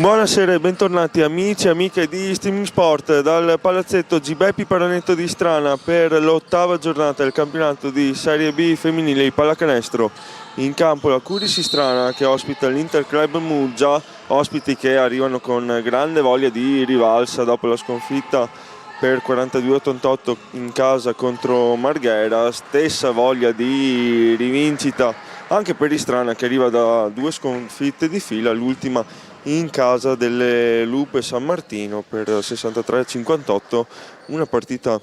Buonasera e bentornati amici e amiche di Streaming Sport dal palazzetto Gibeppi Paranetto di Strana per l'ottava giornata del campionato di Serie B femminile di pallacanestro. In campo la Curici Strana che ospita l'Interclub Muggia, ospiti che arrivano con grande voglia di rivalsa dopo la sconfitta per 42-88 in casa contro Marghera, stessa voglia di rivincita anche per Istrana che arriva da due sconfitte di fila, l'ultima in casa delle Lupe San Martino per 63-58, una partita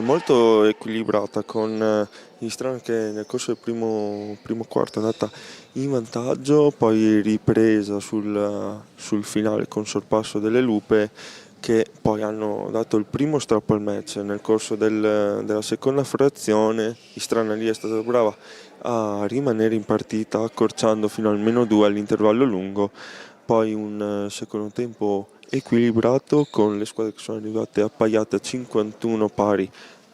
molto equilibrata con Istrana che nel corso del primo quarto è andata in vantaggio, poi ripresa sul finale con sorpasso delle Lupe che poi hanno dato il primo strappo al match nel corso della seconda frazione. Istrana lì è stata brava a rimanere in partita accorciando fino al -2 all'intervallo lungo, poi un secondo tempo equilibrato con le squadre che sono arrivate appaiate a 51 pari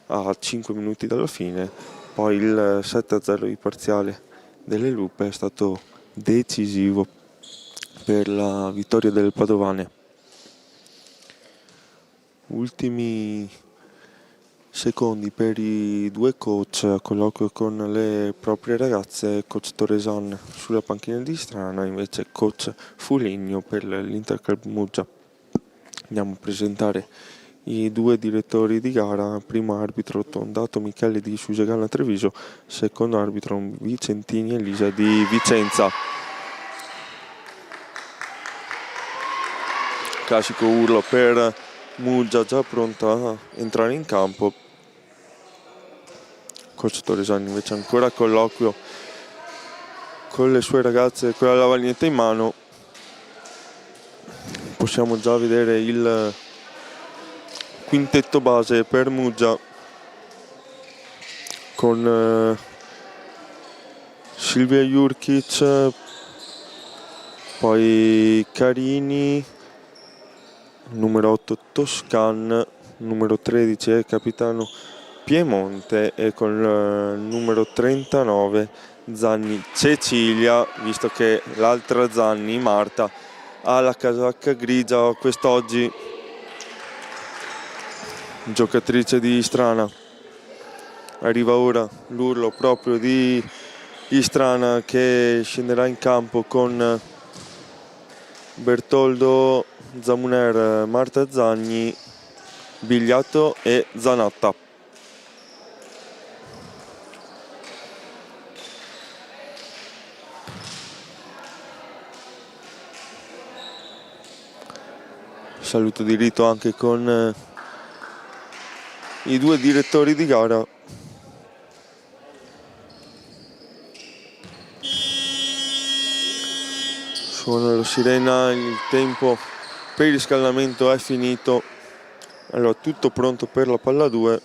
a 5 minuti dalla fine, poi il 7-0 di parziale delle Lupe è stato decisivo per la vittoria delle padovane. Ultimi secondi per i due coach a colloquio con le proprie ragazze, coach Torresan sulla panchina di Strana, invece coach Fuligno per l'Interclub Muggia. Andiamo a presentare i due direttori di gara: primo arbitro Tondato Michele di Susegana Treviso, secondo arbitro Vicentini Elisa di Vicenza. Classico urlo per Muggia già pronta a entrare in campo. Coach Torresani invece ancora a colloquio con le sue ragazze con la lavagnetta in mano. Possiamo già vedere il quintetto base per Muggia con Silvia Jurkic, poi Carini, numero 8 Toscan, numero 13 è capitano Piemonte e con il numero 39 Zanni Cecilia, visto che l'altra Zanni, Marta, ha la casacca grigia quest'oggi, giocatrice di Istrana. Arriva ora l'urlo proprio di Istrana che scenderà in campo con Bertoldo, Zamuner, Marta Zagni, Bigliato e Zanatta. Saluto di rito anche con i due direttori di gara. Suona la sirena, il tempo per il riscaldamento è finito. Allora tutto pronto per la palla 2.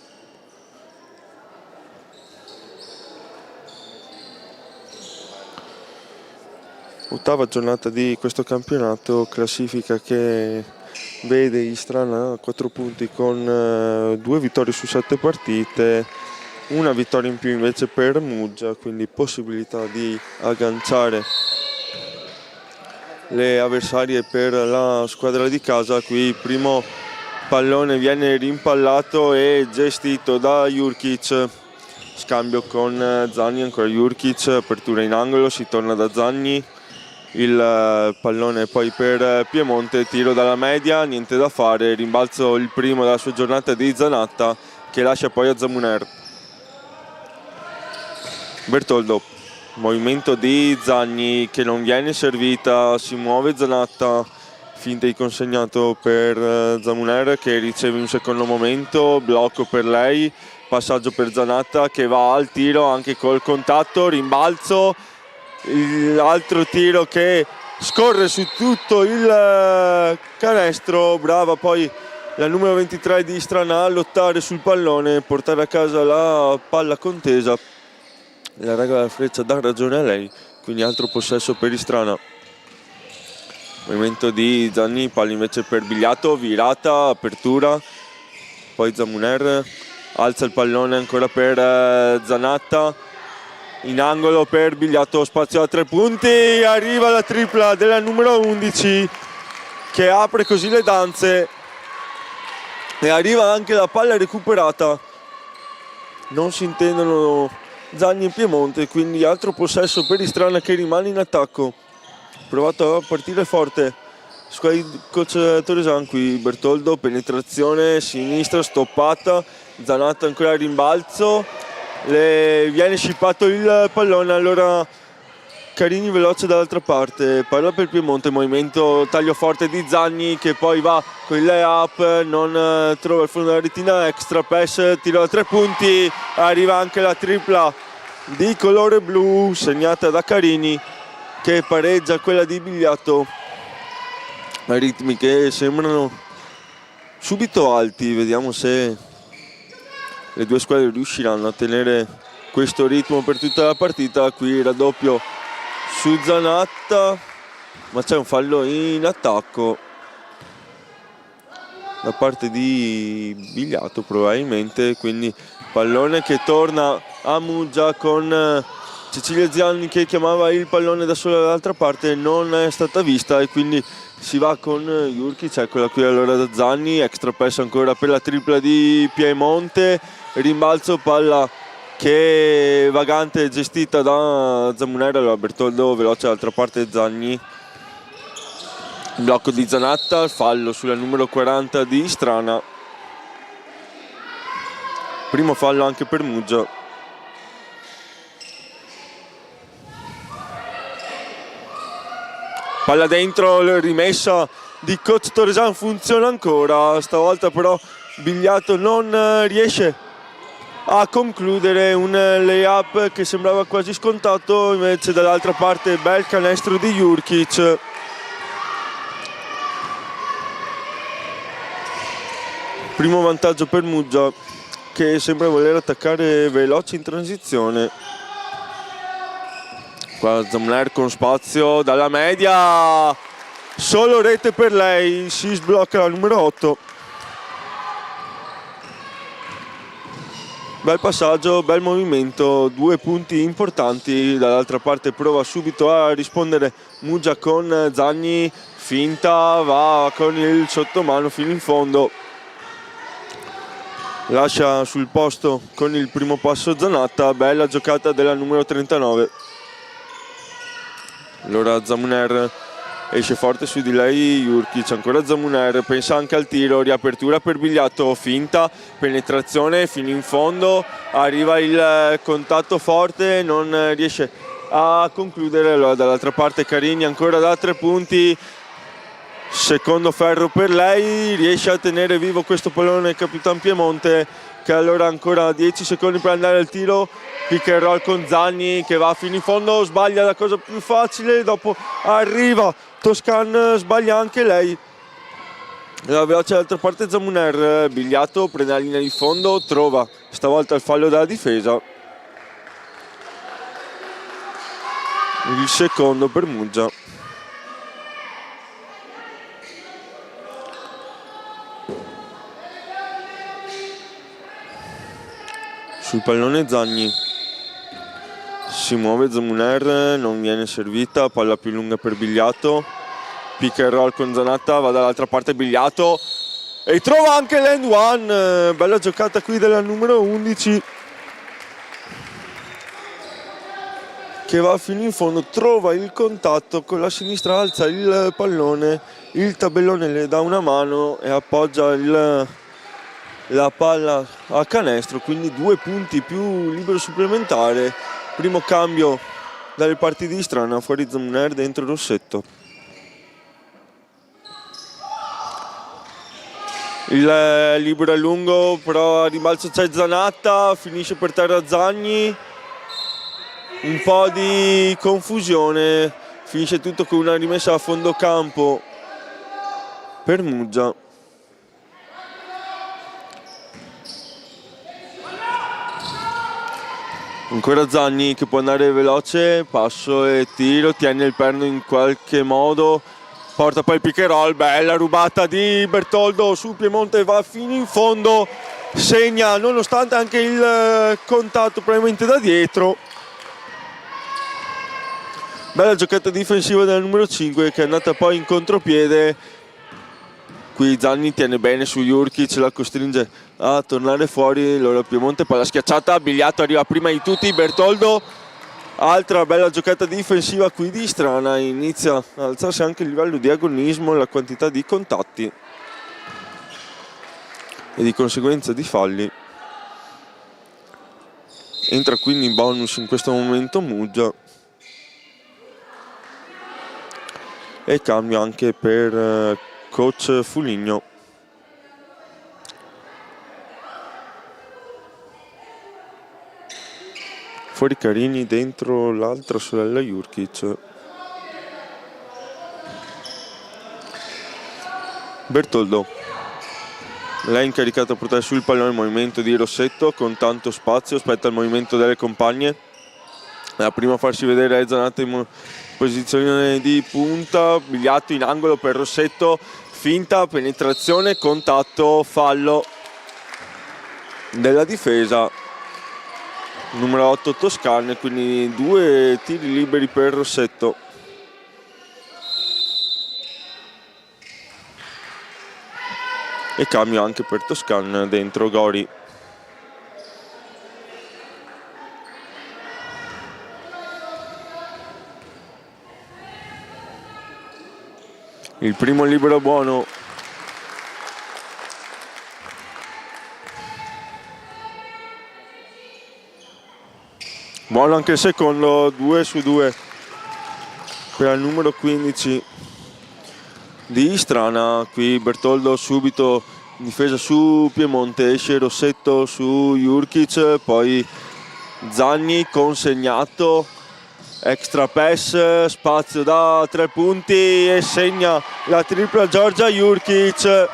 Ottava giornata di questo campionato, classifica che vede Istrana a 4 punti con 2 vittorie su 7 partite, una vittoria in più invece per Muggia, quindi possibilità di agganciare le avversarie per la squadra di casa. Qui il primo pallone viene rimpallato e gestito da Jurkic, scambio con Zanni, ancora Jurkic, apertura in angolo, si torna da Zanni, il pallone poi per Piemonte, tiro dalla media, niente da fare, rimbalzo il primo della sua giornata di Zanatta che lascia poi a Zamuner. Bertoldo, movimento di Zanni che non viene servita, si muove Zanatta, finta di consegnato per Zamuner che riceve un secondo momento, blocco per lei, passaggio per Zanatta che va al tiro anche col contatto, rimbalzo, l'altro tiro che scorre su tutto il canestro, brava poi la numero 23 di Istrana a lottare sul pallone, portare a casa la palla contesa. La regola della freccia dà ragione a lei, quindi altro possesso per Istrana. Movimento di Zanni, palla invece per Bigliato, virata, apertura, poi Zamuner alza il pallone ancora per Zanatta, in angolo per Bigliato, spazio a 3 punti, arriva la tripla della numero 11 che apre così le danze e arriva anche la palla recuperata. Non si intendono Zagni e Piemonte, quindi altro possesso per Istrana che rimane in attacco. Provato a partire forte coach Torresan, qui Bertoldo, penetrazione sinistra stoppata, Zanatta ancora a rimbalzo, viene scippato il pallone, allora Carini veloce dall'altra parte, palla per Piemonte, movimento taglio forte di Zagni che poi va con il lay-up, non trova il fondo della retina, extra pass, tiro da 3 punti, arriva anche la tripla di colore blu segnata da Carini che pareggia quella di Bigliato. Ritmi che sembrano subito alti, vediamo se le due squadre riusciranno a tenere questo ritmo per tutta la partita. Qui raddoppio su Zanatta, ma c'è un fallo in attacco da parte di Bigliato probabilmente, quindi pallone che torna a Muggia con Cecilia Zianni che chiamava il pallone da sola dall'altra parte, non è stata vista e quindi si va con Jurkic, eccola qui allora da Zanni, extra pass ancora per la tripla di Piemonte, rimbalzo, palla che è vagante gestita da Zamunera, allora Bertoldo veloce dall'altra parte, Zanni, blocco di Zanatta, fallo sulla numero 40 di Istrana, primo fallo anche per Muggia. Palla dentro, rimessa di coach Torresan, funziona ancora, stavolta però Bigliato non riesce a concludere un lay-up che sembrava quasi scontato, invece dall'altra parte bel canestro di Jurkic. Primo vantaggio per Muggia che sembra voler attaccare veloce in transizione. Qua Zamler con spazio dalla media, solo rete per lei, si sblocca la numero 8. Bel passaggio, bel movimento, 2 punti importanti, dall'altra parte prova subito a rispondere Muggia con Zagni, finta, va con il sottomano fino in fondo. Lascia sul posto con il primo passo Zanatta, bella giocata della numero 39. Allora Zamuner esce forte su di lei Jurkic, ancora Zamuner, pensa anche al tiro, riapertura per Bigliato, finta, penetrazione fino in fondo, arriva il contatto forte, non riesce a concludere, allora dall'altra parte Carini ancora da 3 punti, secondo ferro per lei, riesce a tenere vivo questo pallone il Capitan Piemonte che allora ancora 10 secondi per andare al tiro, pick and roll con Zanni che va fino in fondo, sbaglia la cosa più facile, dopo arriva Toscan, sbaglia anche lei, la veloce dall'altra parte Zamuner, Bigliato prende la linea di fondo, trova stavolta il fallo della difesa, il secondo per Muggia. Sul pallone Zagni si muove Zamuner, non viene servita, palla più lunga per Bigliato, pick and roll con Zanatta, va dall'altra parte Bigliato e trova anche l'end one, bella giocata qui della numero 11 che va fino in fondo, trova il contatto con la sinistra, alza il pallone, il tabellone le dà una mano e appoggia la palla a canestro, quindi 2 punti più libero supplementare. Primo cambio dalle parti di Istrana, fuori Zamuner, dentro Rossetto. Il libero è lungo, però a rimbalzo c'è Zanatta, finisce per terra Zagni, un po' di confusione, finisce tutto con una rimessa a fondo campo per Muggia. Ancora Zanni che può andare veloce, passo e tiro, tiene il perno in qualche modo, porta poi il pick and roll, bella rubata di Bertoldo su Piemonte, va fino in fondo, segna nonostante anche il contatto probabilmente da dietro. Bella giocata difensiva della numero 5 che è andata poi in contropiede. Qui Zanni tiene bene su Jurkic, la costringe a tornare fuori. Allora Piemonte, palla schiacciata, Bigliato arriva prima di tutti, Bertoldo. Altra bella giocata difensiva qui di Strana, inizia ad alzarsi anche il livello di agonismo, la quantità di contatti e di conseguenza di falli. Entra quindi in bonus in questo momento Muggia e cambia anche per coach Fuligno. Fuori Carini, dentro l'altra sorella Jurkic. Bertoldo, lei è incaricata a portare sul pallone il movimento di Rossetto con tanto spazio, aspetta il movimento delle compagne. La prima a farsi vedere è Zanatta in posizione di punta, Bigliato in angolo per Rossetto, finta, penetrazione, contatto, fallo della difesa. Numero 8 Toscane, quindi 2 tiri liberi per Rossetto. E cambio anche per Toscane dentro Gori. Il primo libero buono. Buono anche il secondo, 2 su 2 per il numero 15 di Strana. Qui Bertoldo subito in difesa su Piemonte, esce Rossetto su Jurkic, poi Zanni consegnato, extra pass, spazio da 3 punti e segna la tripla Giorgia Jurkic.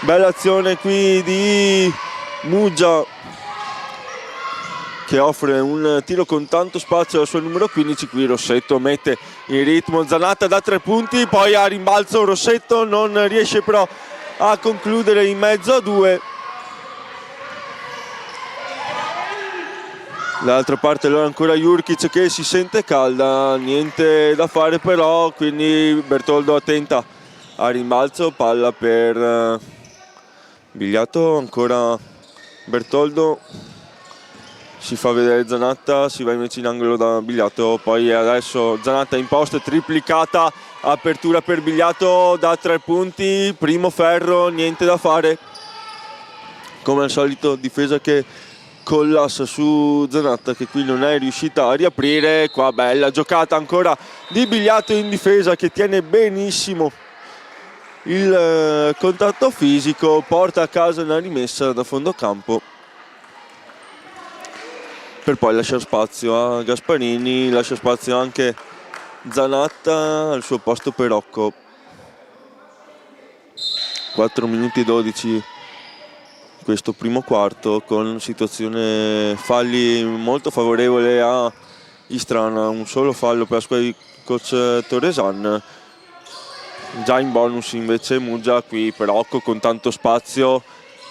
Bella azione qui di Muggia che offre un tiro con tanto spazio al suo numero 15. Qui Rossetto mette in ritmo Zanatta da 3 punti, poi a rimbalzo Rossetto non riesce però a concludere in mezzo a 2. Dall'altra parte allora ancora Jurkic che si sente calda, niente da fare però, quindi Bertoldo attenta a rimbalzo, palla per Bigliato, ancora Bertoldo. Si fa vedere Zanatta, si va invece in angolo da Bigliato, poi adesso Zanatta in post, triplicata, apertura per Bigliato da 3 punti, primo ferro, niente da fare. Come al solito difesa che collassa su Zanatta che qui non è riuscita a riaprire. Qua bella giocata ancora di Bigliato in difesa che tiene benissimo il contatto fisico, porta a casa una rimessa da fondo campo per poi lasciare spazio a Gasparini, lascia spazio anche Zanatta al suo posto per Rocco. 4 minuti e 12 questo primo quarto con situazione falli molto favorevole a Istrana, un solo fallo per la squadra di coach Torresan. Già in bonus invece Muggia, qui per Rocco con tanto spazio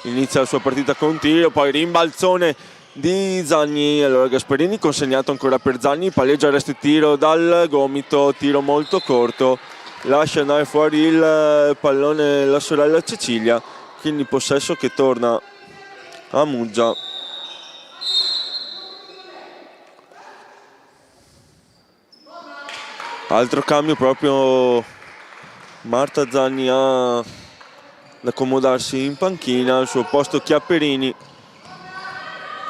inizia la sua partita con tiro, poi rimbalzone di Zanni, allora Gasparini consegnato ancora per Zanni, palleggia resto tiro dal gomito, tiro molto corto, lascia andare fuori il pallone la sorella Cecilia, quindi possesso che torna a Muggia. Altro cambio proprio Marta Zanni ad accomodarsi in panchina, al suo posto Chiapperini.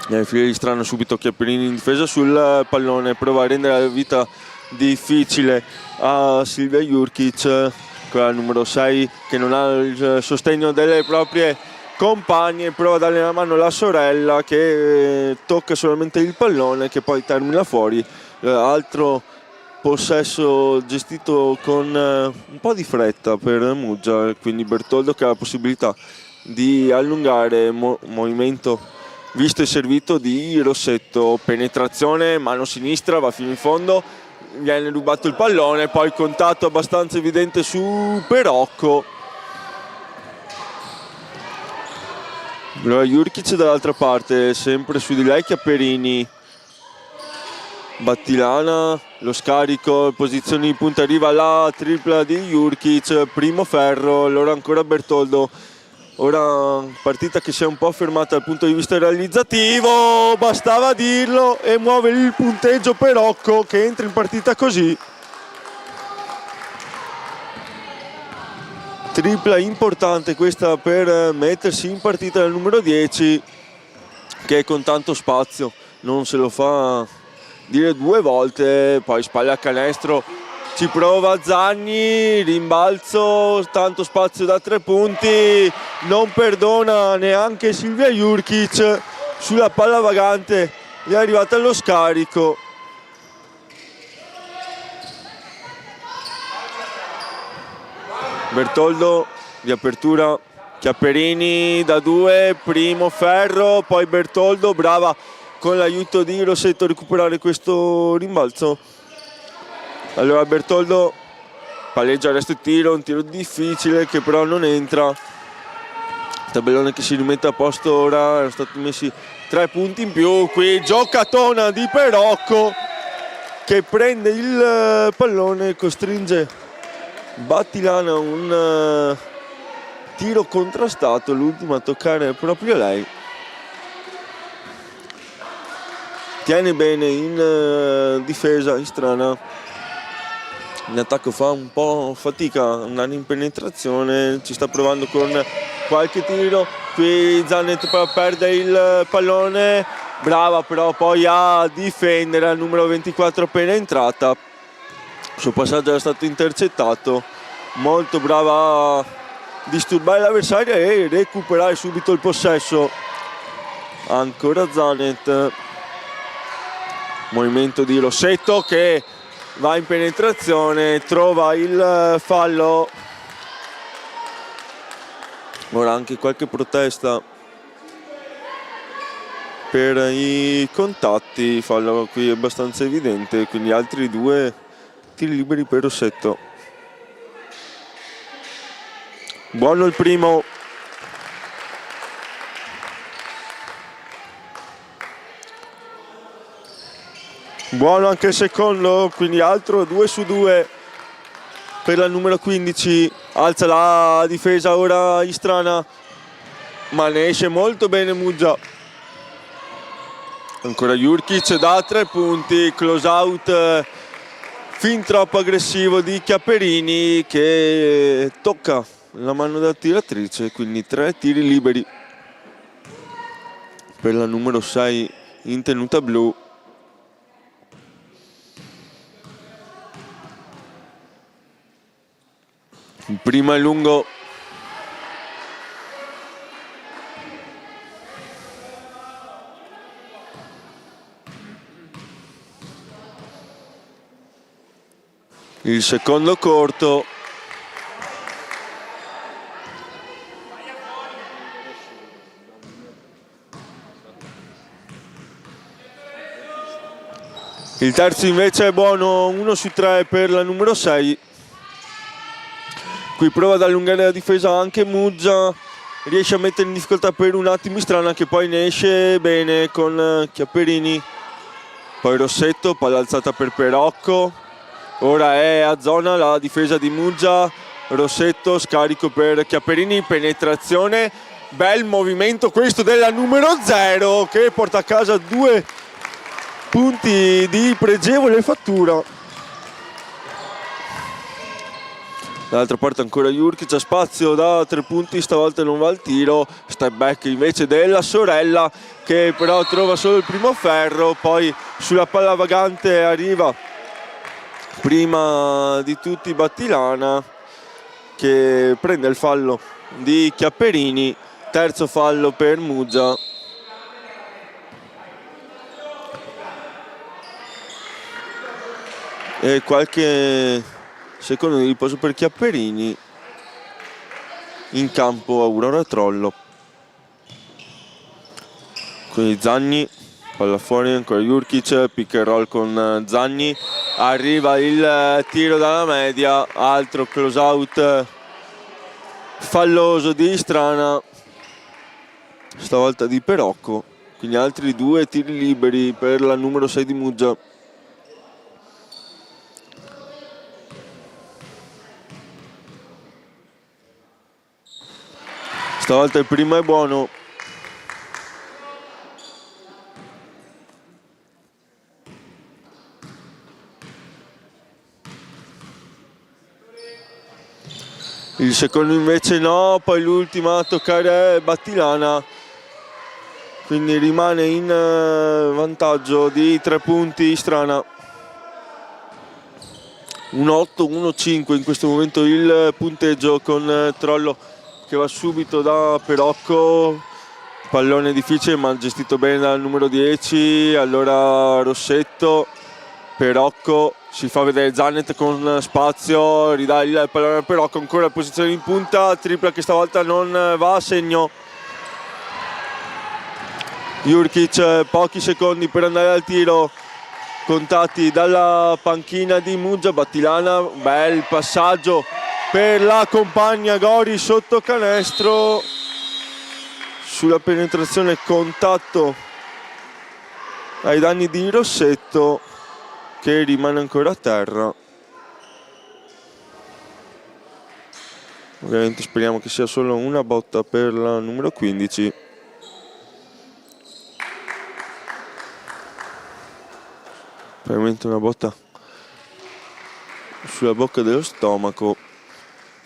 Nel filo di Strana subito Chiapperini in difesa sul pallone, prova a rendere la vita difficile a Silvia Jurkic, quella numero 6 che non ha il sostegno delle proprie compagne, prova a darle la mano alla sorella che tocca solamente il pallone che poi termina fuori. Altro possesso gestito con un po' di fretta per Muggia, quindi Bertoldo che ha la possibilità di allungare movimento visto e servito di Rossetto, penetrazione, mano sinistra, va fino in fondo, viene rubato il pallone, poi contatto abbastanza evidente su Perocco. Allora Jurkic dall'altra parte, sempre su di lei Chiapperini, Battilana, lo scarico, posizione di punta, arriva la tripla di Jurkic, primo ferro, allora ancora Bertoldo. Ora partita che si è un po' fermata dal punto di vista realizzativo, bastava dirlo, e muove il punteggio per Rocco che entra in partita così. Tripla importante questa per mettersi in partita nel numero 10, che con tanto spazio non se lo fa dire due volte, poi spalla a canestro, ci prova Zagni, rimbalzo, tanto spazio da 3 punti, non perdona neanche Silvia Jurkic, sulla palla vagante gli è arrivata lo scarico. Bertoldo di apertura, Chiapperini da 2, primo ferro, poi Bertoldo, brava con l'aiuto di Rossetto a recuperare questo rimbalzo. Allora Bertoldo palleggia, resta il tiro, un tiro difficile che però non entra. Tabellone che si rimette a posto ora, erano stati messi 3 punti in più. Qui giocatona di Perocco che prende il pallone, costringe Battilana a un tiro contrastato, l'ultima a toccare proprio lei. Tiene bene in difesa Istrana, in attacco fa un po' fatica, andare in penetrazione, ci sta provando con qualche tiro. Qui Zanet perde il pallone, brava però poi a difendere al numero 24 appena entrata. Il suo passaggio era stato intercettato, molto brava a disturbare l'avversario e recuperare subito il possesso. Ancora Zanet, movimento di Rossetto che va in penetrazione, trova il fallo. Ora anche qualche protesta per i contatti, fallo qui abbastanza evidente, quindi altri 2 tiri liberi per Rossetto. Buono il primo. Buono anche il secondo, quindi altro 2 su 2 per la numero 15. Alza la difesa ora Istrana, ma ne esce molto bene Muggia. Ancora Jurkic da 3 punti, close out fin troppo aggressivo di Chiapperini che tocca la mano della tiratrice, quindi 3 tiri liberi per la numero 6 in tenuta blu. Il primo è lungo. Il secondo corto. Il terzo invece è buono, 1 su 3 per la numero 6. Qui prova ad allungare la difesa anche Muggia, riesce a mettere in difficoltà per un attimo Istrana che poi ne esce bene con Chiapperini. Poi Rossetto, palla alzata per Perocco, ora è a zona la difesa di Muggia. Rossetto, scarico per Chiapperini, penetrazione, bel movimento questo della numero 0 che porta a casa 2 punti di pregevole fattura. Dall'altra parte ancora Jurkic, c'è spazio da 3 punti, stavolta non va al tiro. Step back invece della sorella che però trova solo il primo ferro, poi sulla palla vagante arriva prima di tutti Battilana che prende il fallo di Chiapperini, terzo fallo per Muggia. E qualche secondo di riposo per Chiapperini. In campo Aurora Trollo. Quindi Zagni, palla fuori, ancora Jurkic, pick and roll con Zagni. Arriva il tiro dalla media, altro close out falloso di Istrana, stavolta di Perocco. Quindi altri 2 tiri liberi per la numero 6 di Muggia. Stavolta il primo è buono. Il secondo invece no, poi l'ultima a toccare è Battilana, quindi rimane in vantaggio di 3 punti Istrana. 1-8-1-5 in questo momento il punteggio, con Trollo che va subito da Perocco, pallone difficile ma gestito bene dal numero 10, allora Rossetto, Perocco, si fa vedere Zanet con spazio, ridà il pallone a Perocco, ancora posizione in punta, tripla che stavolta non va a segno. Jurkic, pochi secondi per andare al tiro, contati dalla panchina di Muggia. Battilana, bel passaggio per la compagna Gori sotto canestro, sulla penetrazione contatto ai danni di Rossetto, che rimane ancora a terra. Ovviamente speriamo che sia solo una botta per la numero 15. Probabilmente una botta sulla bocca dello stomaco.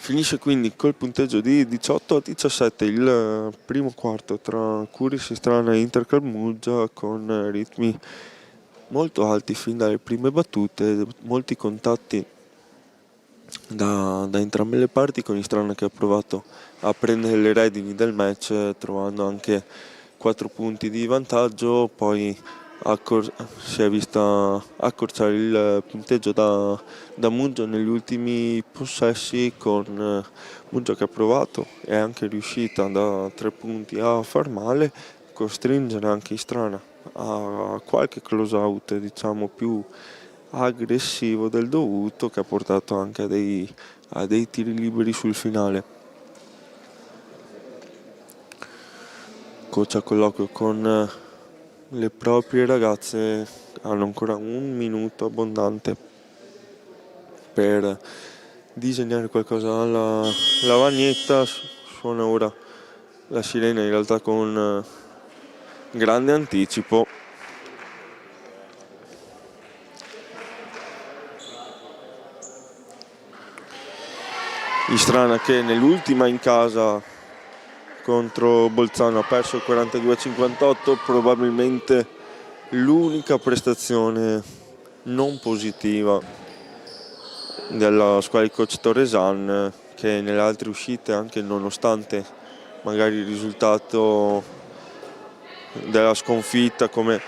Finisce quindi col punteggio di 18-17 il primo quarto tra Curis Istrana e Interclub Muggia, con ritmi molto alti fin dalle prime battute, molti contatti da entrambe le parti, con Istrana che ha provato a prendere le redini del match trovando anche 4 punti di vantaggio, poi si è vista accorciare il punteggio da Muggia negli ultimi possessi, con Muggia che ha provato e è anche riuscita da 3 punti a far male, costringere anche Istrana a qualche close out diciamo più aggressivo del dovuto, che ha portato anche a dei tiri liberi sul finale. Coach a colloquio con le proprie ragazze, hanno ancora un minuto abbondante per disegnare qualcosa alla lavagnetta. Suona ora la sirena, in realtà con grande anticipo. Istrana che nell'ultima in casa contro Bolzano ha perso il 42-58, probabilmente l'unica prestazione non positiva della squadra di coach Torresan, che nelle altre uscite, anche nonostante magari il risultato della sconfitta come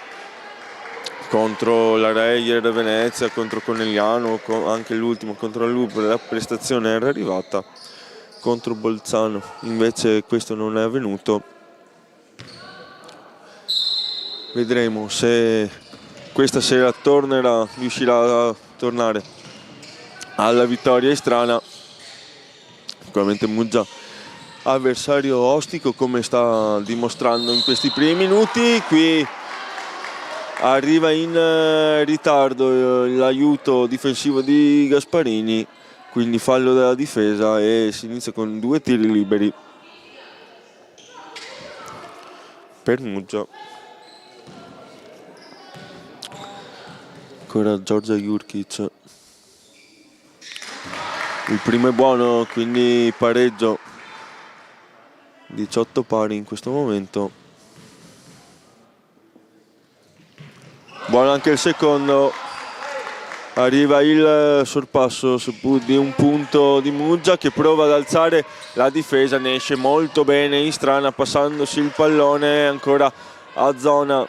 contro la Reyer Venezia, contro Conegliano, anche l'ultimo contro la Lup, la prestazione era arrivata. Contro Bolzano invece questo non è avvenuto. Vedremo se questa sera riuscirà a tornare alla vittoria Istrana. Sicuramente Muggia avversario ostico, come sta dimostrando in questi primi minuti. Qui arriva in ritardo l'aiuto difensivo di Gasparini, quindi fallo della difesa e si inizia con 2 tiri liberi per Muggia. Ancora Giorgia Jurkic. Il primo è buono, quindi pareggio. 18 pari in questo momento. Buono anche il secondo. Arriva il sorpasso di un punto di Muggia, che prova ad alzare la difesa, ne esce molto bene Istrana passandosi il pallone, ancora a zona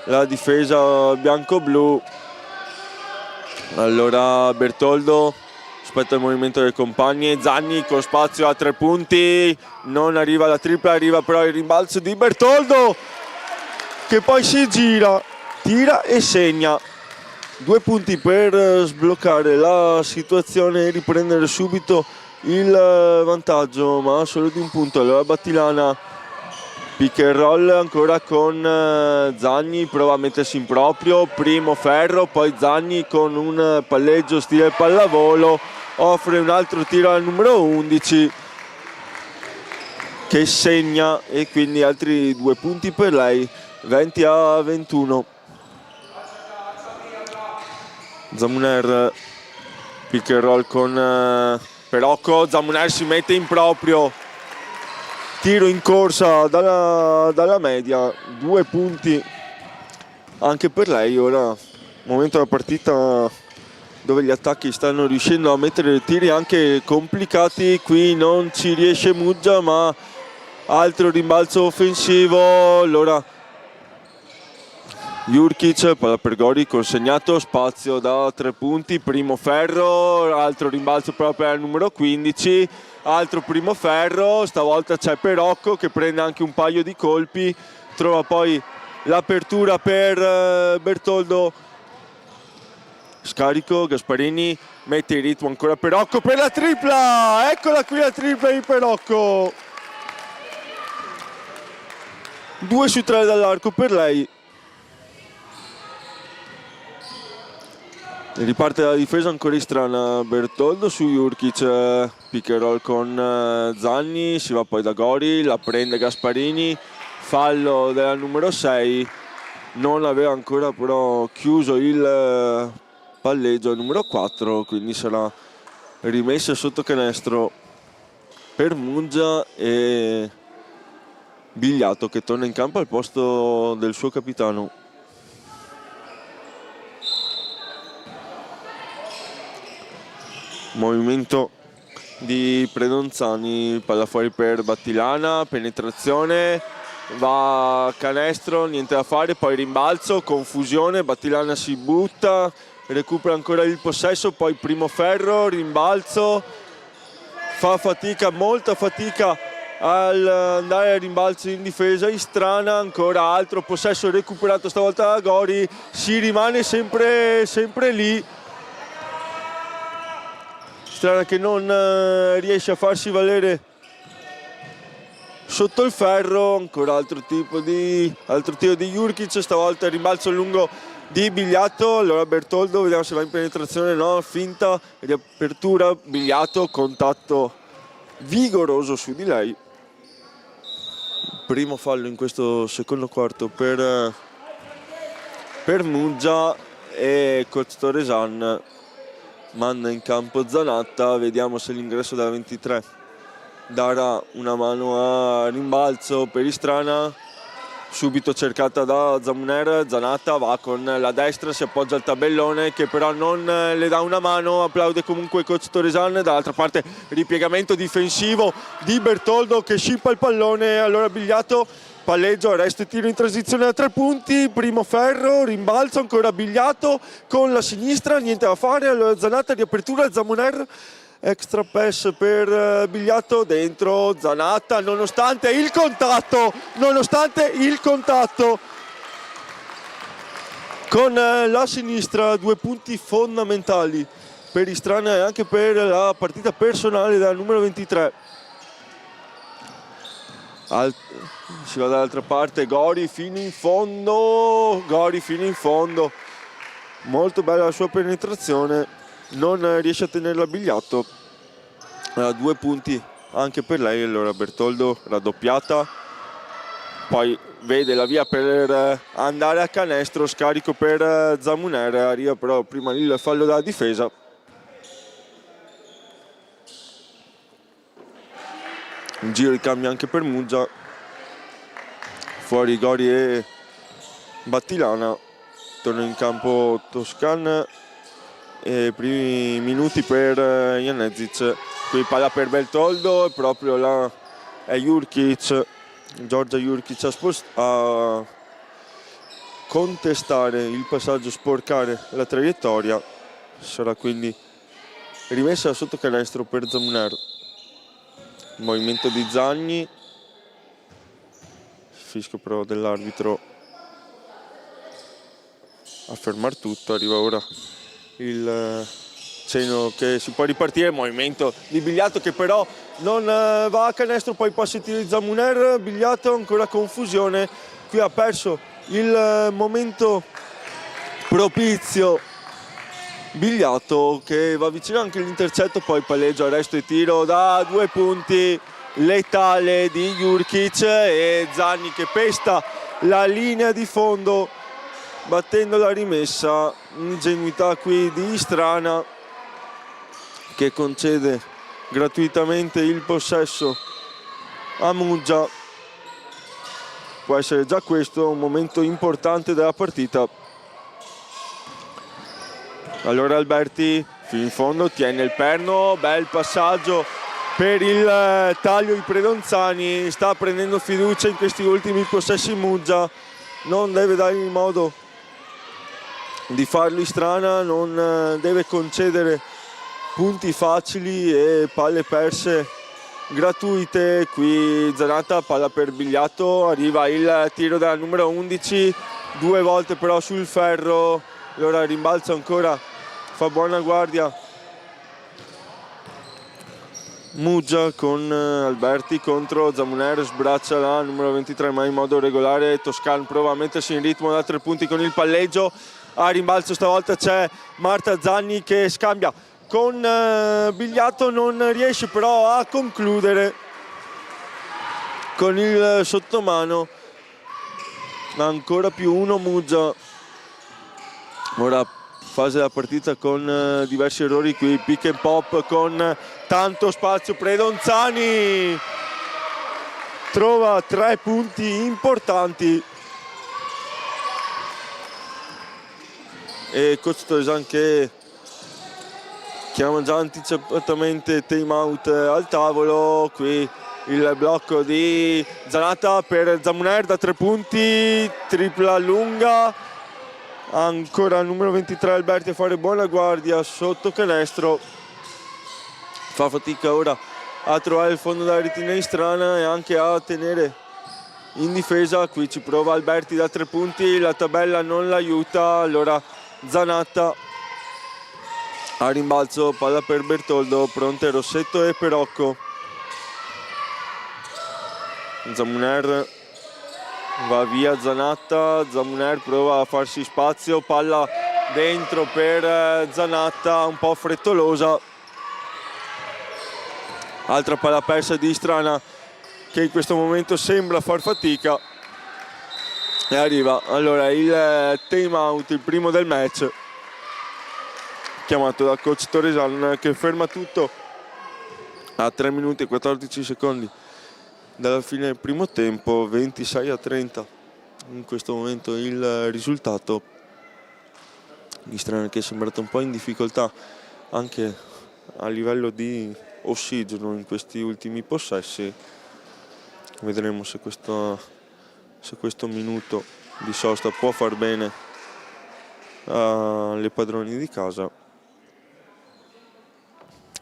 la difesa bianco-blu. Allora Bertoldo aspetta il movimento delle compagne, Zanni con spazio a 3 punti, non arriva la tripla, arriva però il rimbalzo di Bertoldo, che poi si gira, tira e segna. 2 punti per sbloccare la situazione e riprendere subito il vantaggio, ma solo di un punto. Allora Battilana, pick and roll ancora con Zanni, prova a mettersi in proprio, primo ferro, poi Zanni con un palleggio stile pallavolo offre un altro tiro al numero 11. che segna, e quindi altri 2 punti per lei, 20-21. Zamuner, pick and roll con Perocco, Zamuner si mette in proprio, tiro in corsa dalla media, 2 punti anche per lei. Ora momento della partita dove gli attacchi stanno riuscendo a mettere tiri anche complicati. Qui non ci riesce Muggia, ma altro rimbalzo offensivo. Allora Jurkic, palla per Gori, consegnato, spazio da 3 punti, primo ferro, altro rimbalzo proprio al numero 15, altro primo ferro, stavolta c'è Perocco che prende anche un paio di colpi, trova poi l'apertura per Bertoldo, scarico, Gasparini mette in ritmo ancora Perocco per la tripla, eccola qui la tripla di Perocco, 2 su 3 dall'arco per lei. Riparte la difesa ancora in strana, Bertoldo su Jurkic, pick and roll con Zanni, si va poi da Gori, la prende Gasparini, fallo della numero 6, non aveva ancora però chiuso il palleggio al numero 4, quindi sarà rimessa sotto canestro per Muggia e Bigliato che torna in campo al posto del suo capitano. Movimento di Predonzani, palla fuori per Battilana, penetrazione, va canestro, niente da fare, poi rimbalzo, confusione, Battilana si butta, recupera ancora il possesso, poi primo ferro, rimbalzo, fa fatica, molta fatica al andare a rimbalzo in difesa, Istrana, ancora altro possesso recuperato stavolta da Gori, si rimane sempre lì. Strana che non riesce a farsi valere sotto il ferro, ancora altro tiro di Jurkic, stavolta rimbalzo lungo di Bigliato, allora Bertoldo, vediamo se va in penetrazione, no, finta, riapertura, Bigliato, contatto vigoroso su di lei. Primo fallo in questo secondo quarto per Muggia e coach Toresan manda in campo Zanatta, vediamo se l'ingresso della 23 darà una mano a rimbalzo per Istrana, subito cercata da Zamuner, Zanatta va con la destra, si appoggia al tabellone che però non le dà una mano, applaude comunque coach Toresan, dall'altra parte ripiegamento difensivo di Bertoldo che scippa il pallone, allora Bigliato, palleggio, arresto e tiro in transizione da 3 punti, primo ferro, rimbalzo, ancora Bigliato con la sinistra, niente da fare, allora Zanatta di apertura, Zamuner, extra pass per Bigliato, dentro Zanatta, nonostante il contatto con la sinistra, 2 punti fondamentali per Istrana e anche per la partita personale della numero 23. Si va dall'altra parte, Gori fino in fondo, molto bella la sua penetrazione, non riesce a tenerla Bigliato, 2 punti anche per lei, allora Bertoldo raddoppiata, poi vede la via per andare a canestro, scarico per Zamuner, arriva però prima il fallo della difesa. Un giro di cambio anche per Muggia, fuori Gori e Battilana, torna in campo Toscan e primi minuti per Janezic, qui palla per Bertoldo e proprio là è Jurkic, Giorgia Jurkic a contestare il passaggio, sporcare la traiettoria, sarà quindi rimessa sotto canestro per Zamuner. Movimento di Zanni, fischio però dell'arbitro a fermare tutto, arriva ora il cenno che si può ripartire, movimento di Bigliato che però non va a canestro, poi passa il tiro di Zamuner, Bigliato ancora confusione, qui ha perso il momento propizio Bigliato che va vicino anche all'intercetto, poi palleggio, arresto e tiro da 2 punti letale di Jurkic, e Zanni che pesta la linea di fondo battendo la rimessa. Ingenuità qui di Istrana che concede gratuitamente il possesso a Muggia. Può essere già questo un momento importante della partita. Allora Alberti fino in fondo tiene il perno, bel passaggio per il taglio di Predonzani, sta prendendo fiducia in questi ultimi possessi Muggia, non deve dargli modo di farlo Istrana, non deve concedere punti facili e palle perse gratuite. Qui Zanatta, palla per Bigliato, arriva il tiro della numero 11, 2 volte però sul ferro, allora rimbalza ancora, fa buona guardia Muggia con Alberti contro Zamuner, sbraccia la numero 23 ma in modo regolare. Toscan prova a mettersi in ritmo da 3 punti con il palleggio, a rimbalzo stavolta c'è Marta Zanni che scambia con Bigliato, non riesce però a concludere con il sottomano. Ancora più uno Muggia, ora fase della partita con diversi errori qui, pick and pop con tanto spazio, Predonzani trova 3 punti importanti e coach Toresan che chiama già anticipatamente time out al tavolo. Qui il blocco di Zanatta per Zamuner da 3 punti, tripla lunga, ancora il numero 23 Alberti a fare buona guardia sotto canestro, fa fatica ora a trovare il fondo della retina Istrana e anche a tenere in difesa. Qui ci prova Alberti da 3 punti, la tabella non l'aiuta, allora Zanatta a rimbalzo, palla per Bertoldo, pronte Rossetto e Perocco. Zamuner va via Zanatta, Zamuner prova a farsi spazio, palla dentro per Zanatta, un po' frettolosa, altra palla persa di Istrana che in questo momento sembra far fatica e arriva allora il time out, il primo del match chiamato da coach Toresan che ferma tutto a 3 minuti e 14 secondi dalla fine del primo tempo, 26-30 in questo momento il risultato. Istrana che è sembrato un po' in difficoltà anche a livello di ossigeno in questi ultimi possessi. Vedremo se questo minuto di sosta può far bene alle padroni di casa.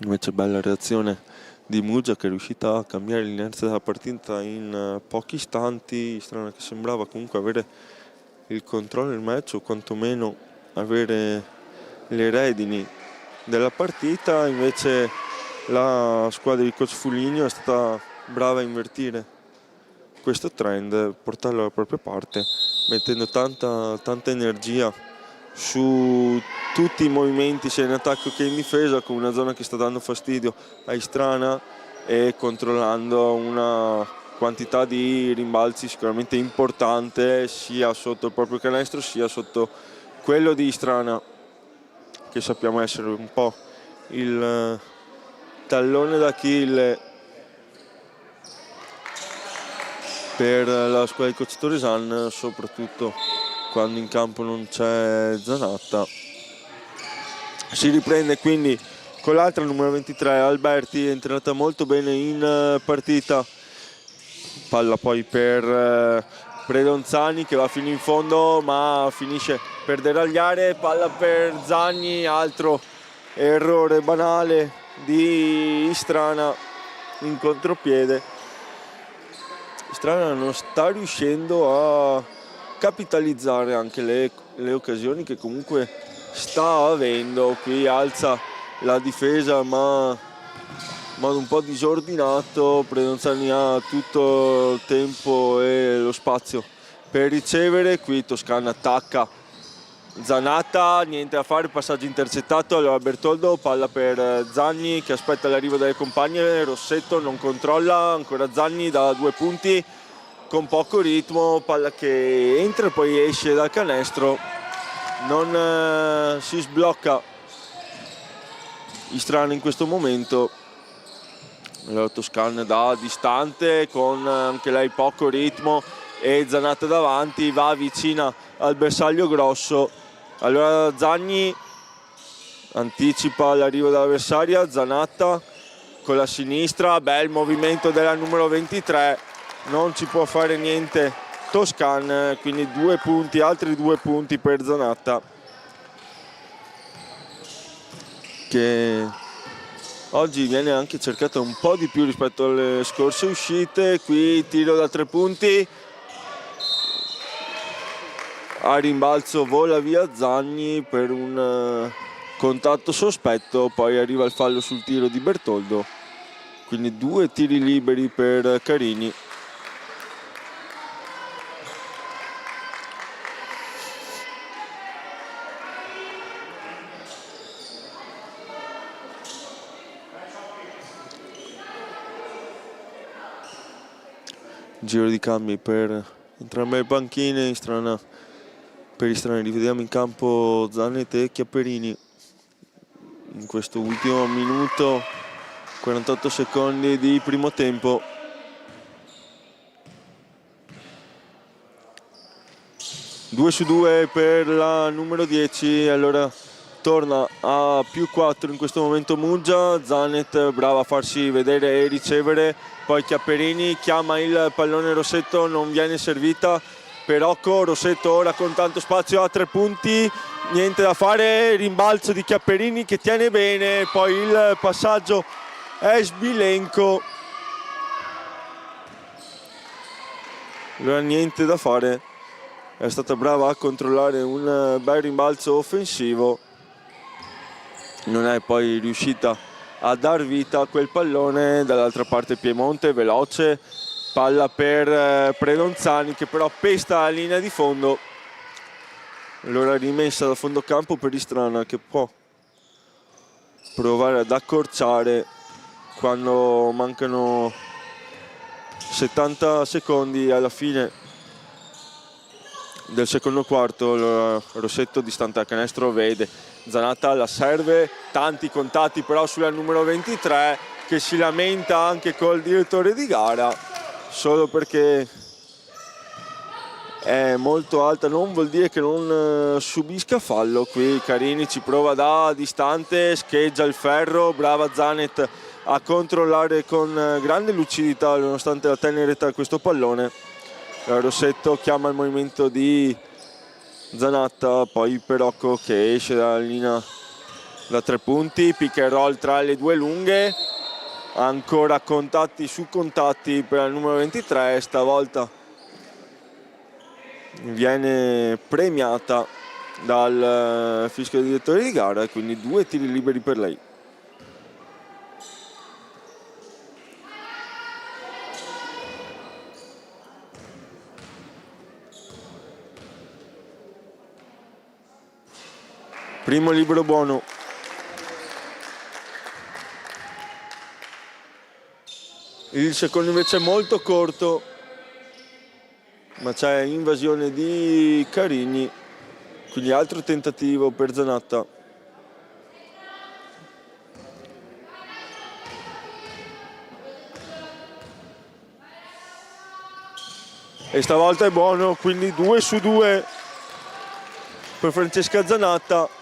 Invece bella reazione di Muggia che è riuscita a cambiare l'inerzia della partita in pochi istanti. Istrana che sembrava comunque avere il controllo del match o quantomeno avere le redini della partita, invece la squadra di coach Fuligno è stata brava a invertire questo trend, portarlo alla propria parte, mettendo tanta energia su tutti i movimenti sia in attacco che in difesa, con una zona che sta dando fastidio a Istrana e controllando una quantità di rimbalzi sicuramente importante sia sotto il proprio canestro sia sotto quello di Istrana, che sappiamo essere un po' il tallone d'Achille per la squadra di coach Toresan, soprattutto quando in campo non c'è Zanatta. Si riprende quindi con l'altra numero 23 Alberti, è entrata molto bene in partita, palla poi per Predonzani che va fino in fondo ma finisce per deragliare, palla per Zanni, altro errore banale di Istrana in contropiede. Istrana non sta riuscendo a capitalizzare anche le occasioni che comunque sta avendo. Qui alza la difesa ma in modo un po' disordinato, Predonzani ha tutto il tempo e lo spazio per ricevere. Qui Toscana attacca Zanatta, niente da fare, passaggio intercettato. Allora Bertoldo, palla per Zanni che aspetta l'arrivo delle compagne. Rossetto non controlla, ancora Zanni da 2 punti con poco ritmo, palla che entra e poi esce dal canestro, non si sblocca Istrana in questo momento. Allora Toscan da distante con anche lei poco ritmo e Zanatta davanti, va vicina al bersaglio grosso. Allora Zanni anticipa l'arrivo dell'avversaria, Zanatta con la sinistra, bel movimento della numero 23, non ci può fare niente Toscan, quindi 2 punti, altri 2 punti per Zanatta, che oggi viene anche cercata un po' di più rispetto alle scorse uscite. Qui tiro da 3 punti, a rimbalzo vola via Zanni per un contatto sospetto, poi arriva il fallo sul tiro di Bertoldo, quindi 2 tiri liberi per Carini. Giro di cambi per entrambe le panchine. Per Istrana rivediamo in campo Zanet e Chiapperini in questo ultimo minuto, 48 secondi di primo tempo. Due su 2 per la numero 10. Allora torna a +4 in questo momento Muggia. Zanet brava a farsi vedere e ricevere, poi Chiapperini chiama il pallone Rossetto, non viene servita per Occo. Rossetto ora con tanto spazio a 3 punti, niente da fare, rimbalzo di Chiapperini che tiene bene, poi il passaggio è sbilenco. Allora niente da fare, è stata brava a controllare un bel rimbalzo offensivo, non è poi riuscita a dar vita a quel pallone. Dall'altra parte Piemonte veloce, palla per Predonzani che però pesta la linea di fondo. Allora rimessa da fondo campo per Istrana che può provare ad accorciare quando mancano 70 secondi alla fine del secondo quarto. Allora Rossetto distante dal canestro, vede Zanatta, la serve, tanti contatti però sulla numero 23 che si lamenta anche col direttore di gara solo perché è molto alta, non vuol dire che non subisca fallo. Qui Carini ci prova da distante, scheggia il ferro, brava Zanet a controllare con grande lucidità nonostante la tenera età questo pallone. Rossetto chiama il movimento di Zanatta, poi Perocco che esce dalla linea da 3 punti, pick and roll tra le due lunghe, ancora contatti su contatti per il numero 23, stavolta viene premiata dal fischio del direttore di gara e quindi 2 tiri liberi per lei. Primo libero buono. Il secondo invece è molto corto, ma c'è invasione di Carini, quindi altro tentativo per Zanatta. E stavolta è buono, quindi 2 su 2 per Francesca Zanatta.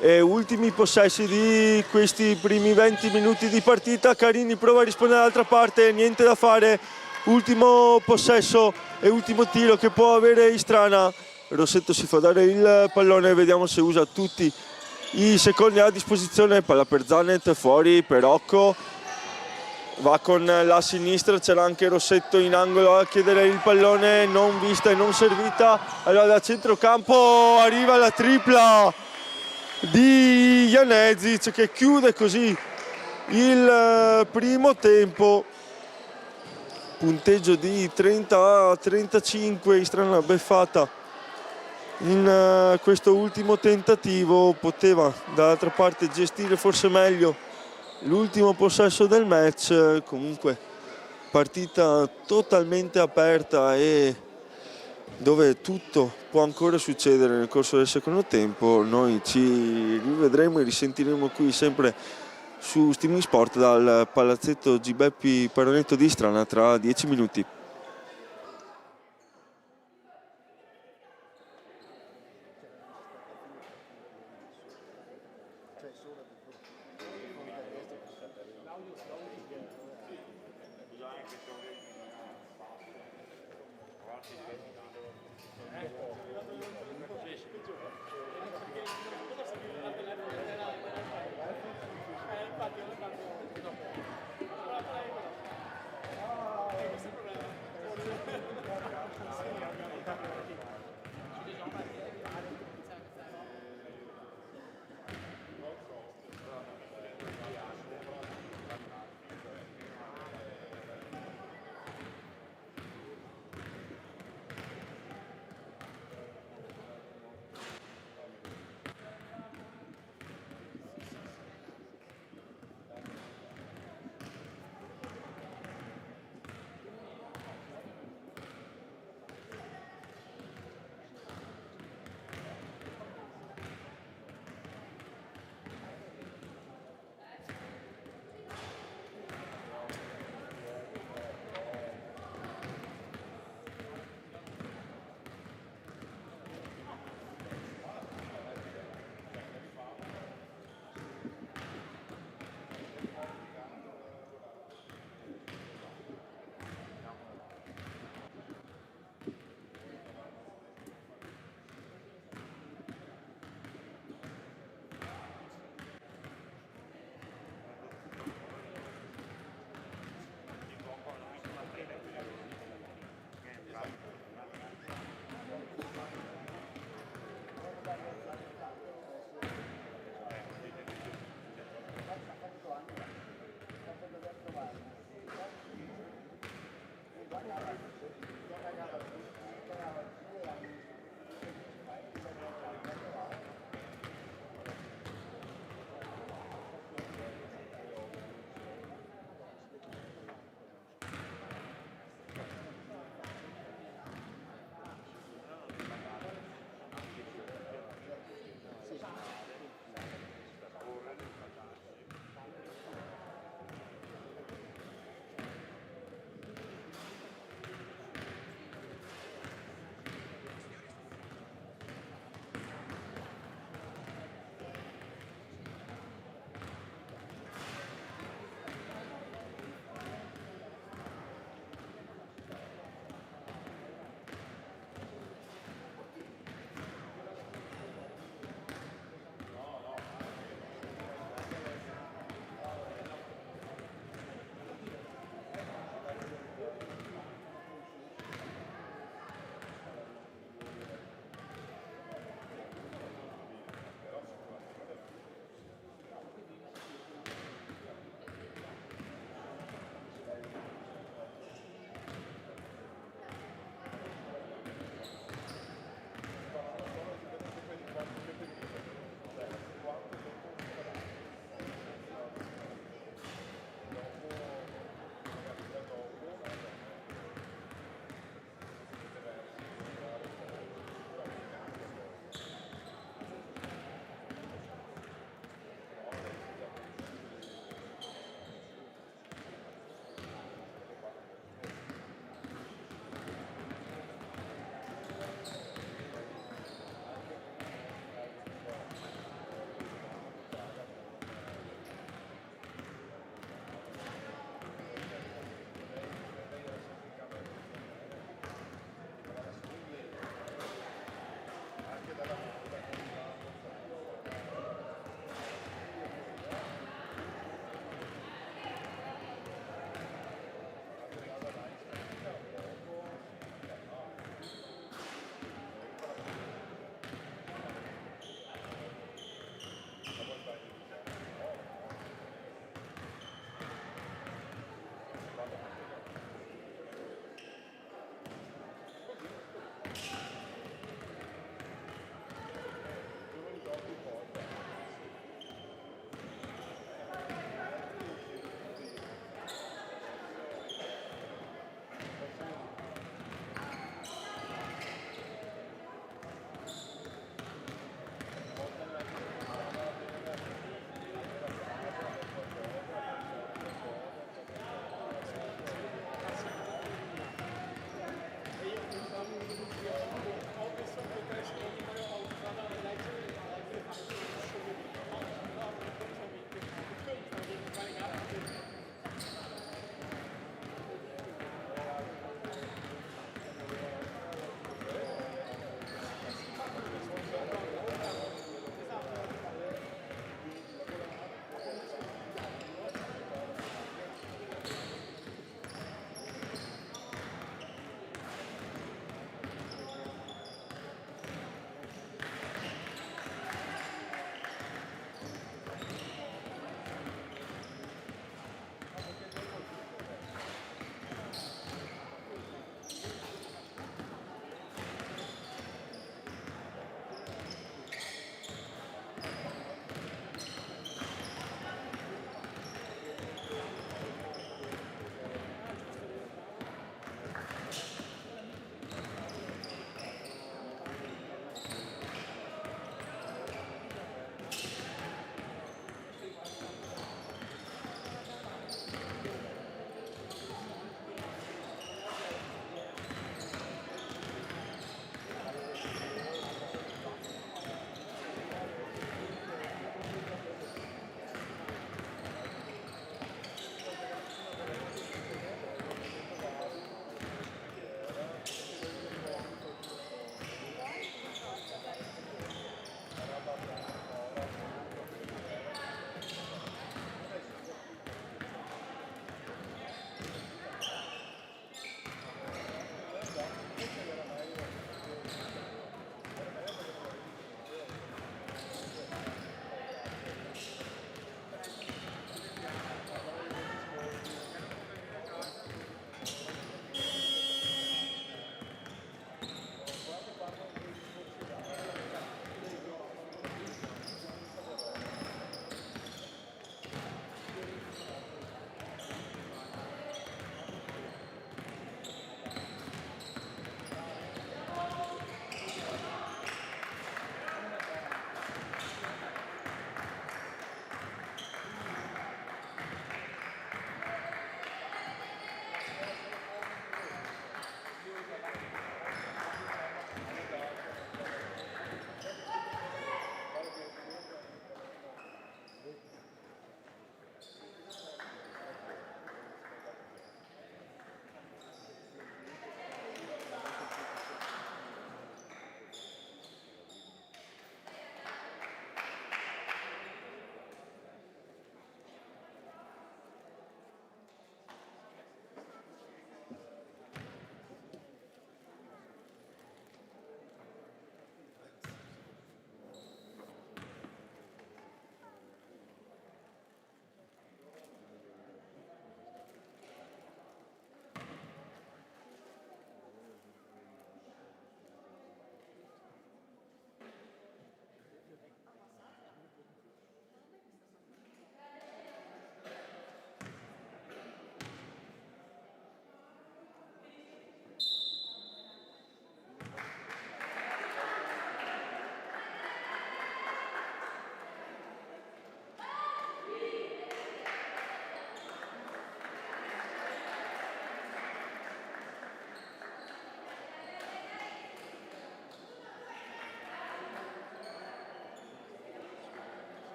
E ultimi possessi di questi primi 20 minuti di partita. Carini prova a rispondere dall'altra parte, niente da fare, ultimo possesso e ultimo tiro che può avere Istrana. Rossetto si fa dare il pallone, vediamo se usa tutti i secondi a disposizione. Palla per Zanet, fuori per Occo, va con la sinistra, c'era anche Rossetto in angolo a chiedere il pallone, non vista e non servita. Allora da centrocampo arriva la tripla di Janezic che chiude così il primo tempo, punteggio di 30-35. Istrana beffata in questo ultimo tentativo poteva dall'altra parte gestire forse meglio l'ultimo possesso del match. Comunque partita totalmente aperta e dove tutto può ancora succedere nel corso del secondo tempo. Noi ci rivedremo e risentiremo qui sempre su Streaming Sport dal palazzetto Gibeppi Paronetto di Strana tra 10 minuti.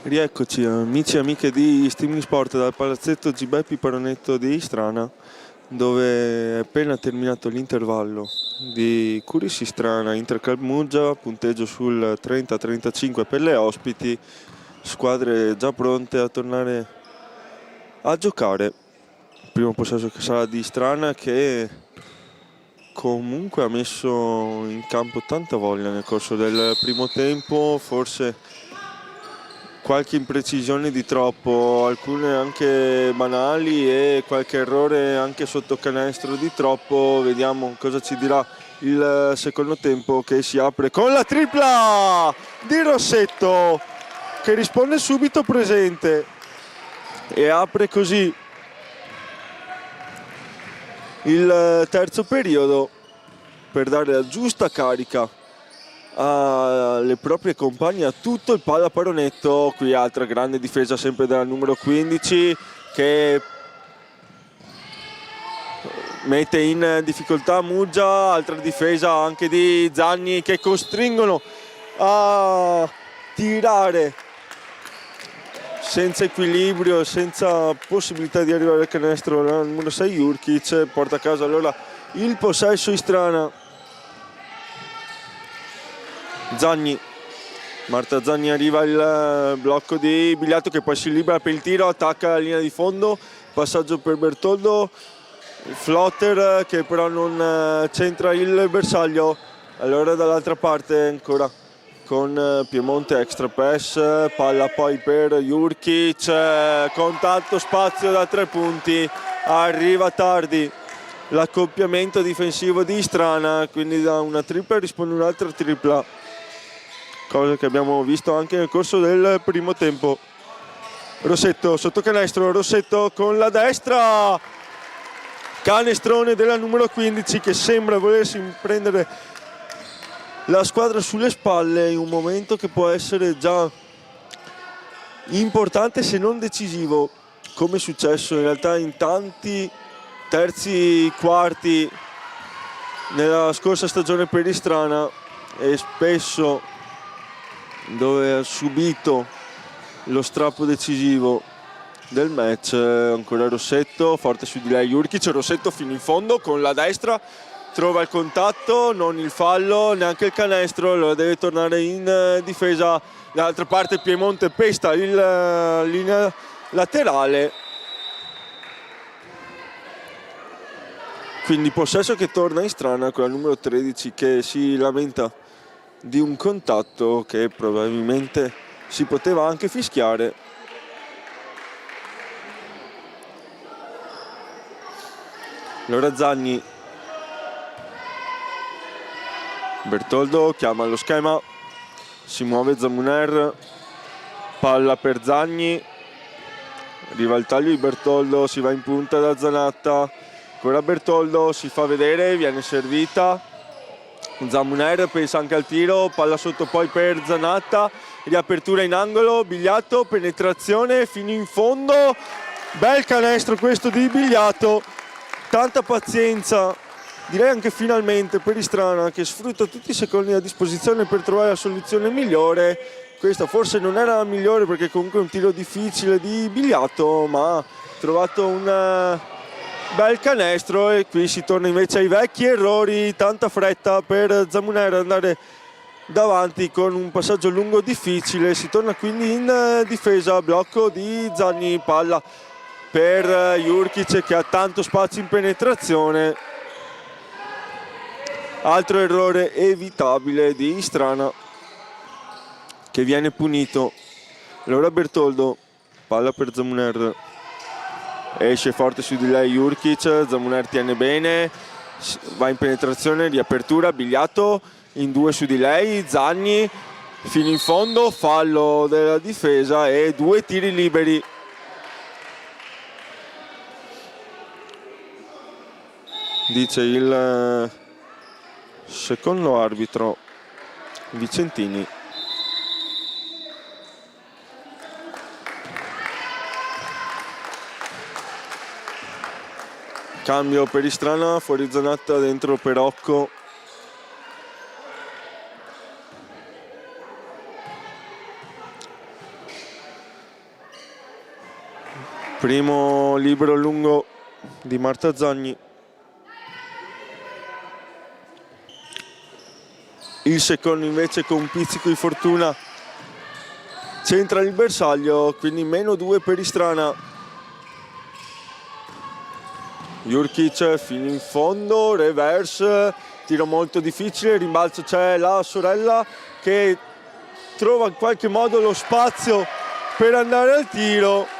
Rieccoci amici e amiche di Streaming Sport dal palazzetto Gibepi Paronetto di Istrana, dove è appena terminato l'intervallo di Curis Istrana Interclub Muggia, punteggio sul 30-35 per le ospiti, squadre già pronte a tornare a giocare. Primo possesso che sarà di Istrana, che comunque ha messo in campo tanta voglia nel corso del primo tempo, forse qualche imprecisione di troppo, alcune anche banali e qualche errore anche sotto canestro di troppo. Vediamo cosa ci dirà il secondo tempo, che si apre con la tripla di Rossetto, che risponde subito presente e apre così il terzo periodo per dare la giusta carica alle proprie compagne, a tutto il palla Paronetto. Qui altra grande difesa sempre della numero 15, che mette in difficoltà Muggia. Altra difesa anche di Zanni, che costringono a tirare senza equilibrio, senza possibilità di arrivare al canestro. La numero 6 Jurkic porta a casa allora il possesso Istrana. Zanni, Marta Zanni, arriva il blocco di Bigliato, che poi si libera per il tiro, attacca la linea di fondo, passaggio per Bertoldo, flotter che però non centra il bersaglio. Allora dall'altra parte ancora con Piemonte, extra pass, palla poi per Jurkic, con tanto spazio da 3 punti, arriva tardi l'accoppiamento difensivo di Istrana, quindi da una tripla risponde un'altra tripla, cosa che abbiamo visto anche nel corso del primo tempo. Rossetto sotto canestro, Rossetto con la destra, canestrone della numero 15, che sembra volersi prendere la squadra sulle spalle in un momento che può essere già importante se non decisivo, come è successo in realtà in tanti terzi quarti nella scorsa stagione per Istrana, e spesso dove ha subito lo strappo decisivo del match. Ancora Rossetto, forte su di lei Jurkic, Rossetto fino in fondo con la destra, trova il contatto, non il fallo, neanche il canestro, allora deve tornare in difesa. Dall'altra parte Piemonte pesta il linea laterale, quindi possesso che torna in Strana con la numero 13, che si lamenta di un contatto che probabilmente si poteva anche fischiare. Allora Zanni, Bertoldo chiama lo schema, si muove Zamuner, palla per Zanni, arriva il taglio di Bertoldo, si va in punta da Zanatta, ancora Bertoldo, si fa vedere, viene servita. Zamuner pensa anche al tiro, palla sotto poi per Zanatta, riapertura in angolo, Bigliato, penetrazione fino in fondo, bel canestro questo di Bigliato, tanta pazienza, direi anche finalmente per Istrana, che sfrutta tutti i secondi a disposizione per trovare la soluzione migliore. Questa forse non era la migliore, perché comunque è un tiro difficile di Bigliato, ma ha trovato un bel canestro, e qui si torna invece ai vecchi errori, tanta fretta per Zamuner andare davanti con un passaggio lungo difficile. Si torna quindi in difesa, blocco di Zanni, palla per Jurkic che ha tanto spazio in penetrazione, altro errore evitabile di Istrana che viene punito. Allora Bertoldo, palla per Zamuner, esce forte su di lei Jurkic, Zamuner tiene bene, va in penetrazione, riapertura, Bigliato in 2 su di lei, Zanni fino in fondo, fallo della difesa e 2 tiri liberi. Dice il secondo arbitro Vicentini. Cambio per Istrana, fuori Zanatta, dentro Perocco. Primo libero lungo di Marta Zagni. Il secondo invece con un pizzico di fortuna centra il bersaglio, quindi -2 per Istrana. Jurkic fino in fondo, reverse, tiro molto difficile, rimbalzo, c'è la sorella che trova in qualche modo lo spazio per andare al tiro.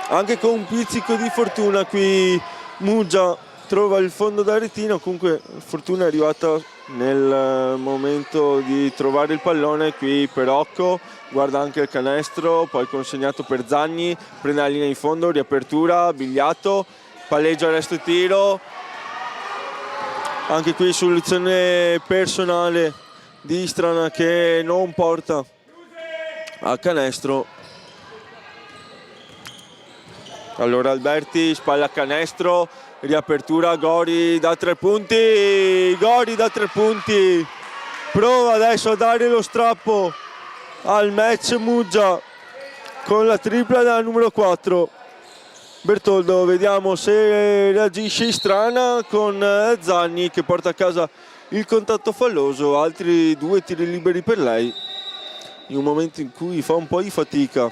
Anche con un pizzico di fortuna qui Muggia trova il fondo da retino, comunque fortuna è arrivata nel momento di trovare il pallone. Qui Perocco guarda anche il canestro, poi consegnato per Zagni, prende la linea in fondo, riapertura, Bigliato, palleggia, resto e tiro. Anche qui soluzione personale di Istrana che non porta a canestro. Allora Alberti, spalla a canestro, riapertura, Gori da 3 punti, Gori da 3 punti, prova adesso a dare lo strappo al match Muggia con la tripla della numero 4. Bertoldo, vediamo se reagisce Istrana con Zagni che porta a casa il contatto falloso, altri 2 tiri liberi per lei, in un momento in cui fa un po' di fatica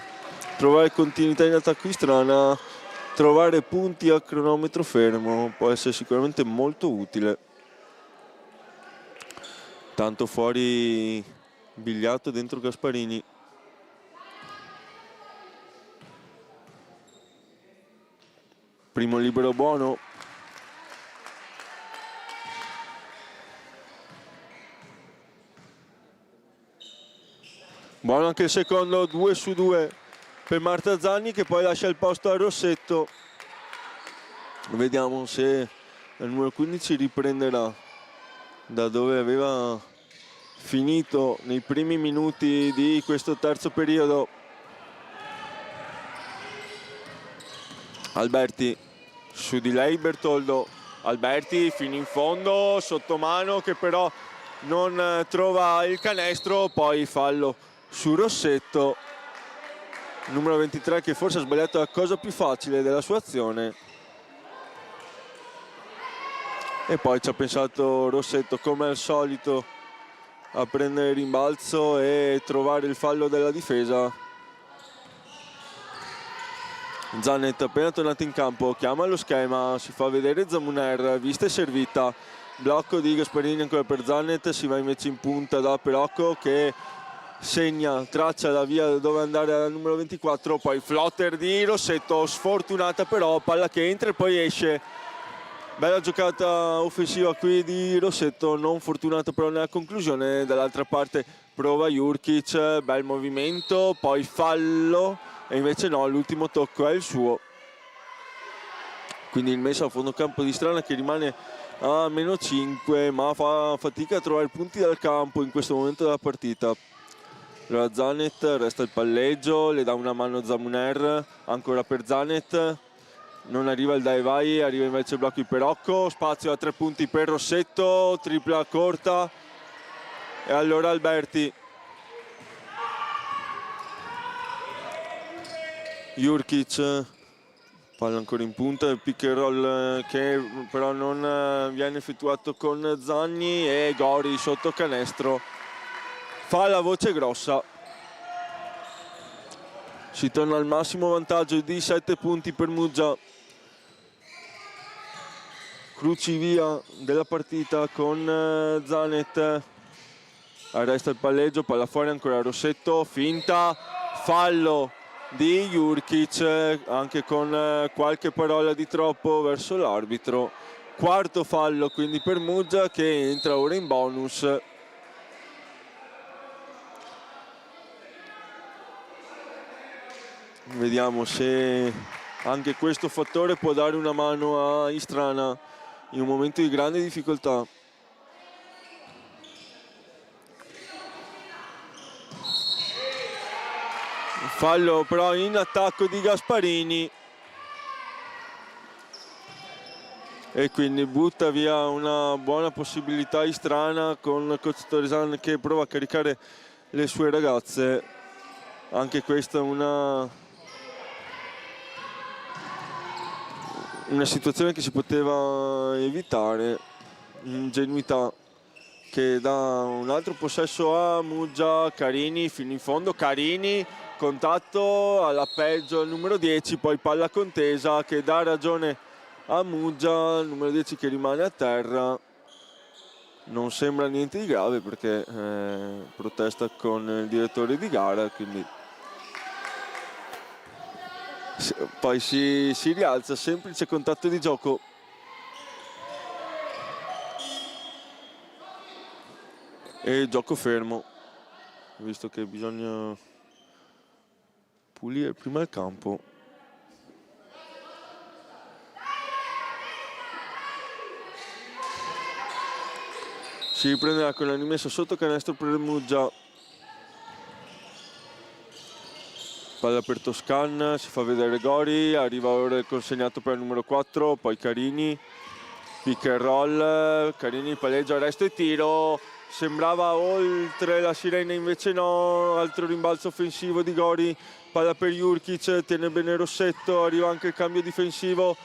trovare continuità in attacco Istrana. Trovare punti a cronometro fermo può essere sicuramente molto utile. Tanto fuori Bigliato, dentro Gasparini. Primo libero buono. Buono anche il secondo, 2 su 2 per Marta Zagni che poi lascia il posto a Rossetto. Vediamo se il numero 15 riprenderà da dove aveva finito nei primi minuti di questo terzo periodo. Alberti, su di lei Bertoldo, Alberti fino in fondo, sottomano che però non trova il canestro, poi fallo su Rossetto, numero 23 che forse ha sbagliato la cosa più facile della sua azione. E poi ci ha pensato Rossetto come al solito a prendere il rimbalzo e trovare il fallo della difesa. Zanet appena tornato in campo chiama lo schema, si fa vedere Zamuner, vista e servita, blocco di Gasparini ancora per Zanet, si va invece in punta da Perocco che segna, traccia la via dove andare al numero 24, poi flotter di Rossetto, sfortunata però, palla che entra e poi esce. Bella giocata offensiva qui di Rossetto, non fortunata però nella conclusione. Dall'altra parte prova Jurkic, bel movimento, poi fallo e invece no, l'ultimo tocco è il suo. Quindi il messo a fondo campo di Istrana che rimane a -5, ma fa fatica a trovare punti dal campo in questo momento della partita. Allora Zanet, resta il palleggio, le dà una mano Zamuner, ancora per Zanet. Non arriva il dai vai, arriva invece il blocco di Perocco, spazio a 3 punti per Rossetto, tripla corta e allora Alberti. Jurkic, palla ancora in punta, il pick and roll che però non viene effettuato con Zagni e Gori sotto canestro fa la voce grossa. Si torna al massimo vantaggio di 7 punti per Muggia. Crucivia della partita con Zanet, arresta il palleggio, palla fuori ancora Rossetto, finta, fallo di Jurkic, anche con qualche parola di troppo verso l'arbitro. Quarto fallo quindi per Muggia che entra ora in bonus. Vediamo se anche questo fattore può dare una mano a Istrana in un momento di grande difficoltà. Fallo però in attacco di Gasparini e quindi butta via una buona possibilità Istrana con coach Toresan che prova a caricare le sue ragazze. Anche questa è una una situazione che si poteva evitare, ingenuità che dà un altro possesso a Muggia. Carini fino in fondo, Carini, contatto alla peggio al numero 10, poi palla contesa che dà ragione a Muggia, il numero 10 che rimane a terra. Non sembra niente di grave perché protesta con il direttore di gara, quindi poi si rialza, semplice contatto di gioco. E gioco fermo, visto che bisogna pulire prima il campo. Si riprenderà con la rimessa sotto canestro per Muggia. Palla per Toscan, si fa vedere Gori, arriva ora il consegnato per il numero 4, poi Carini, pick and roll, Carini palleggia, resto e tiro, sembrava oltre la sirena, invece no, altro rimbalzo offensivo di Gori, palla per Jurkic, tiene bene Rossetto, arriva anche il cambio difensivo,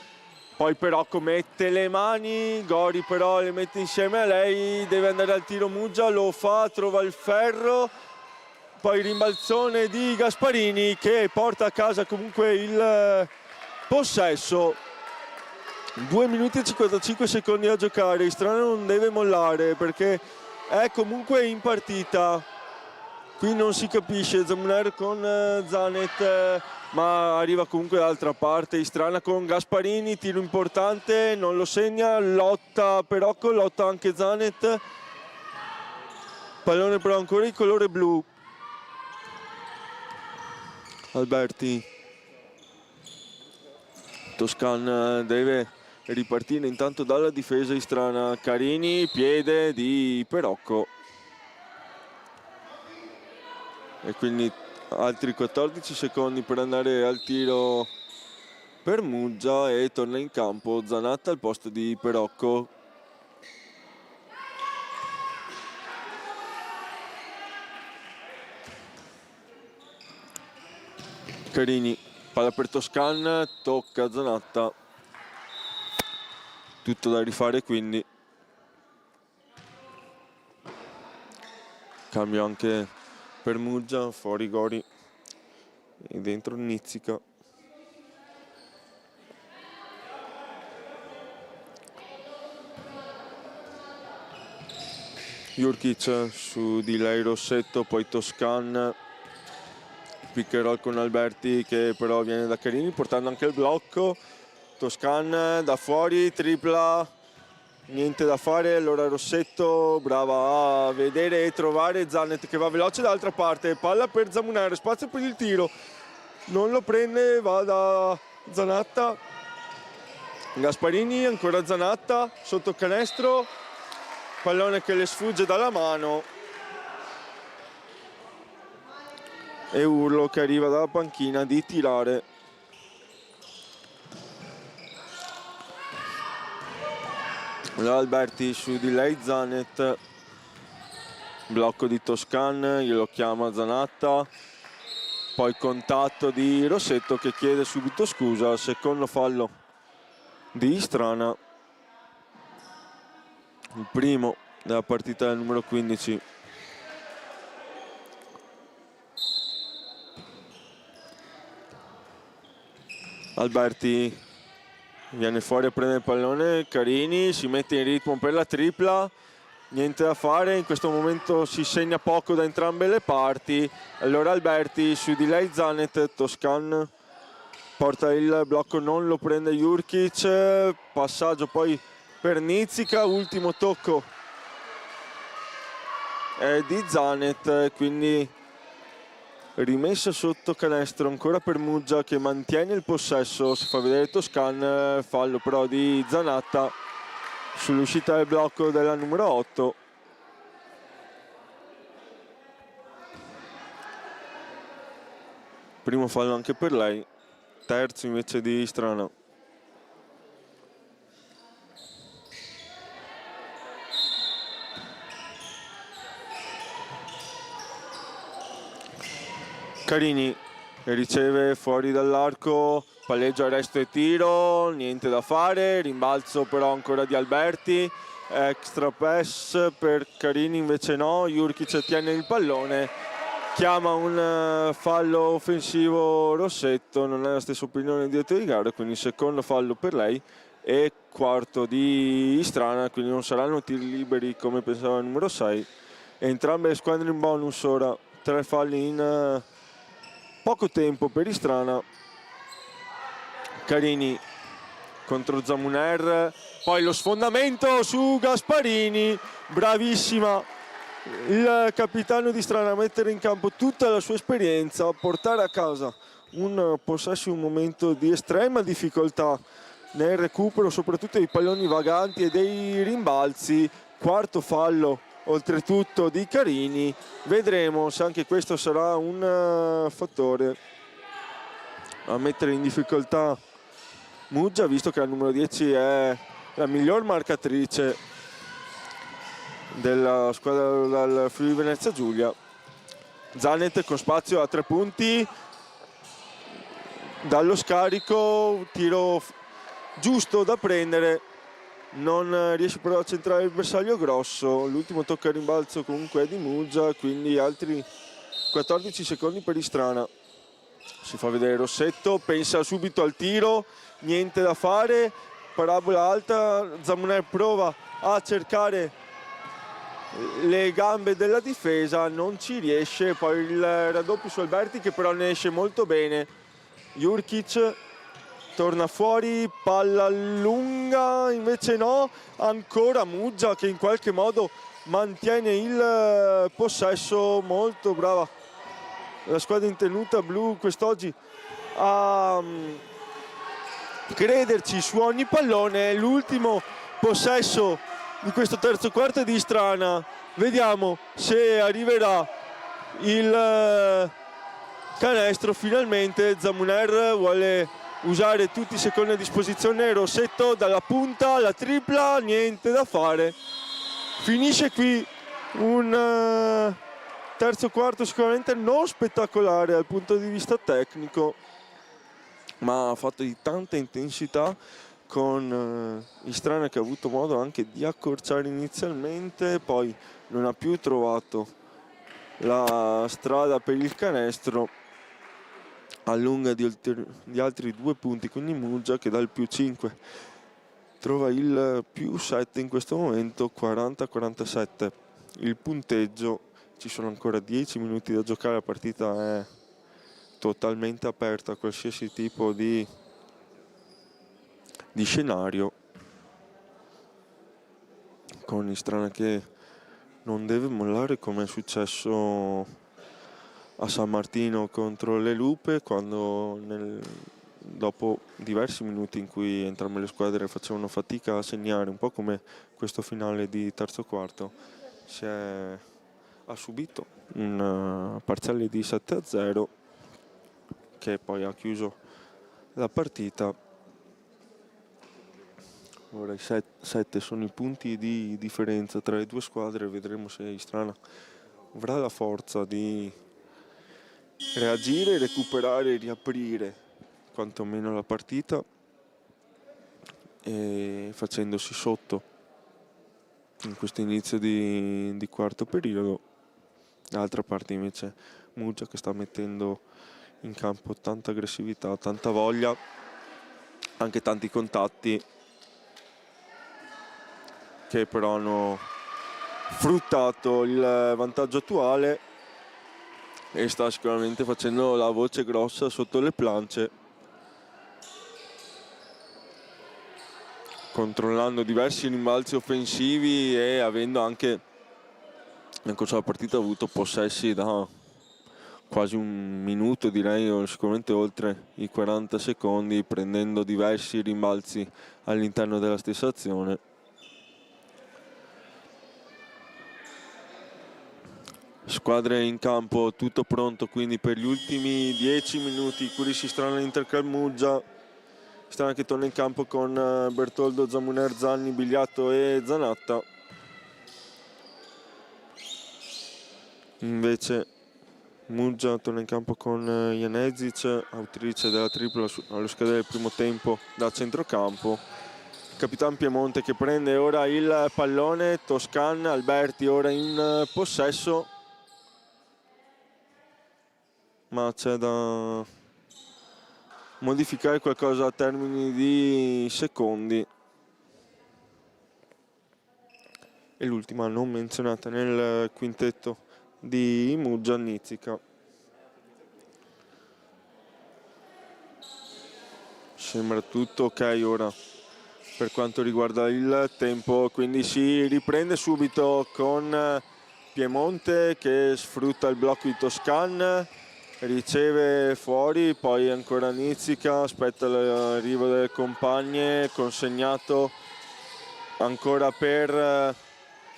poi Perocco mette le mani, Gori però le mette insieme a lei, deve andare al tiro Muggia, lo fa, trova il ferro, poi rimbalzone di Gasparini che porta a casa comunque il possesso. 2 minuti e 55 secondi a giocare, Istrana non deve mollare perché è comunque in partita. Qui non si capisce, Zamuner con Zanet, ma arriva comunque dall'altra parte. Istrana con Gasparini, tiro importante, non lo segna, lotta Perocco, lotta anche Zanet. Pallone però ancora di colore blu. Alberti. Toscan deve ripartire intanto dalla difesa Istrana. Carini, piede di Perocco. E quindi altri 14 secondi per andare al tiro per Muggia e torna in campo Zanatta al posto di Perocco. Carini, palla per Toscan, tocca Zanatta. Tutto da rifare quindi. Cambio anche per Muggia, fuori Gori e dentro Nizzica. Jurkic su di lei Rossetto, poi Toscan, pick and roll con Alberti che però viene da Carini portando anche il blocco. Toscan da fuori, tripla, niente da fare, allora Rossetto brava a vedere e trovare Zanet che va veloce dall'altra parte, palla per Zamuner, spazio per il tiro, non lo prende, va da Zanatta. Gasparini, ancora Zanatta sotto canestro, pallone che le sfugge dalla mano e urlo che arriva dalla panchina di tirare. Alberti su di lei Zanet, blocco di Toscan, glielo chiama Zanatta, poi contatto di Rossetto che chiede subito scusa, secondo fallo di Istrana, il primo della partita del numero 15. Alberti viene fuori a prendere il pallone, Carini si mette in ritmo per la tripla, niente da fare, in questo momento si segna poco da entrambe le parti, allora Alberti su di lei Zanet, Toscan porta il blocco, non lo prende Jurkic, passaggio poi per Nizzica, ultimo tocco è di Zanet, quindi rimessa sotto canestro ancora per Muggia che mantiene il possesso, si fa vedere Toscan, fallo però di Zanatta sull'uscita del blocco della numero 8. Primo fallo anche per lei, terzo invece di Istrana. Carini riceve fuori dall'arco, palleggio, arresto e tiro, niente da fare, rimbalzo però ancora di Alberti, extra pass per Carini, invece no, Jurkic tiene il pallone, chiama un fallo offensivo Rossetto, non è la stessa opinione di direttore di gara, quindi secondo fallo per lei e quarto di Istrana, quindi non saranno tiri liberi come pensava il numero 6. Entrambe le squadre in bonus ora, 3 falli in poco tempo per Istrana. Carini contro Zamuner, poi lo sfondamento su Gasparini, bravissima il capitano di Istrana a mettere in campo tutta la sua esperienza, a portare a casa un possesso in un momento di estrema difficoltà nel recupero soprattutto dei palloni vaganti e dei rimbalzi. Quarto fallo oltretutto di Carini, vedremo se anche questo sarà un fattore a mettere in difficoltà Muggia, visto che la numero 10 è la miglior marcatrice della squadra del Friuli Venezia Giulia. Zanet con spazio a 3 punti dallo scarico, tiro giusto da prendere, non riesce però a centrare il bersaglio grosso. L'ultimo tocco a rimbalzo comunque è di Muggia, quindi altri 14 secondi per Istrana. Si fa vedere Rossetto, pensa subito al tiro, niente da fare, parabola alta, Zamuner prova a cercare le gambe della difesa, non ci riesce, poi il raddoppio su Alberti che però ne esce molto bene. Jurkic torna fuori, palla lunga, invece no, ancora Muggia che in qualche modo mantiene il possesso, molto brava la squadra in tenuta blu quest'oggi a crederci su ogni pallone. L'ultimo possesso di questo terzo quarto di Istrana, vediamo se arriverà il canestro finalmente. Zamuner vuole usare tutti i secondi a disposizione, Rossetto dalla punta, la tripla, niente da fare, finisce qui un terzo quarto sicuramente non spettacolare dal punto di vista tecnico, ma fatto di tanta intensità, con Istrana che ha avuto modo anche di accorciare inizialmente, poi non ha più trovato la strada per il canestro, allunga di altri 2 punti, quindi Muggia che dal più 5 trova il più 7 in questo momento, 40-47 il punteggio. Ci sono ancora 10 minuti da giocare, la partita è totalmente aperta a qualsiasi tipo di scenario, con Istrana che non deve mollare come è successo a San Martino contro le Lupe, quando dopo diversi minuti in cui entrambe le squadre facevano fatica a segnare, un po' come questo finale di terzo quarto, ha subito un parziale di 7-0 che poi ha chiuso la partita. Ora i 7 sono i punti di differenza tra le due squadre, vedremo se Istrana avrà la forza di reagire, recuperare e riaprire quantomeno la partita, e facendosi sotto in questo inizio di quarto periodo. D'altra parte invece Muggia che sta mettendo in campo tanta aggressività, tanta voglia, anche tanti contatti che però hanno fruttato il vantaggio attuale, e sta sicuramente facendo la voce grossa sotto le plance, controllando diversi rimbalzi offensivi e avendo anche nel corso della partita avuto possessi da quasi un minuto, direi, o sicuramente oltre i 40 secondi, prendendo diversi rimbalzi all'interno della stessa azione. Squadre in campo, tutto pronto quindi per gli ultimi 10 minuti. Curisi Strana Interclub Muggia. Strana che torna in campo con Bertoldo, Zamuner, Zanni, Bigliatto e Zanatta. Invece Muggia torna in campo con Janezic, autrice della tripla allo scadere del primo tempo da centrocampo. Capitan Piemonte che prende ora il pallone, Toscan, Alberti ora in possesso, ma c'è da modificare qualcosa a termini di secondi. E l'ultima non menzionata nel quintetto di Muggia, Nizica. Sembra tutto ok ora per quanto riguarda il tempo, quindi si riprende subito con Piemonte che sfrutta il blocco di Toscan, riceve fuori, poi ancora Nizica, aspetta l'arrivo delle compagne, consegnato ancora per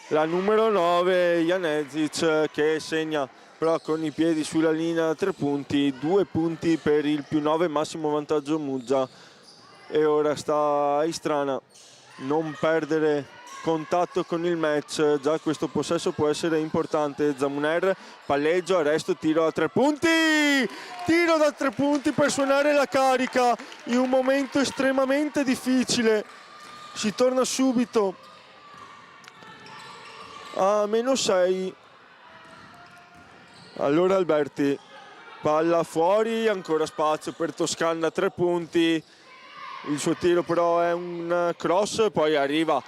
la numero 9 Janezic che segna però con i piedi sulla linea 3 punti, 2 punti per il +9, massimo vantaggio Muggia. E ora sta a Istrana non perdere contatto con il match, già questo possesso può essere importante. Zamuner, palleggio, arresto, tiro a 3 punti, tiro da 3 punti per suonare la carica in un momento estremamente difficile. Si torna subito a -6. Allora Alberti, palla fuori, ancora spazio per Toscan da 3 punti. Il suo tiro però è un cross, poi arriva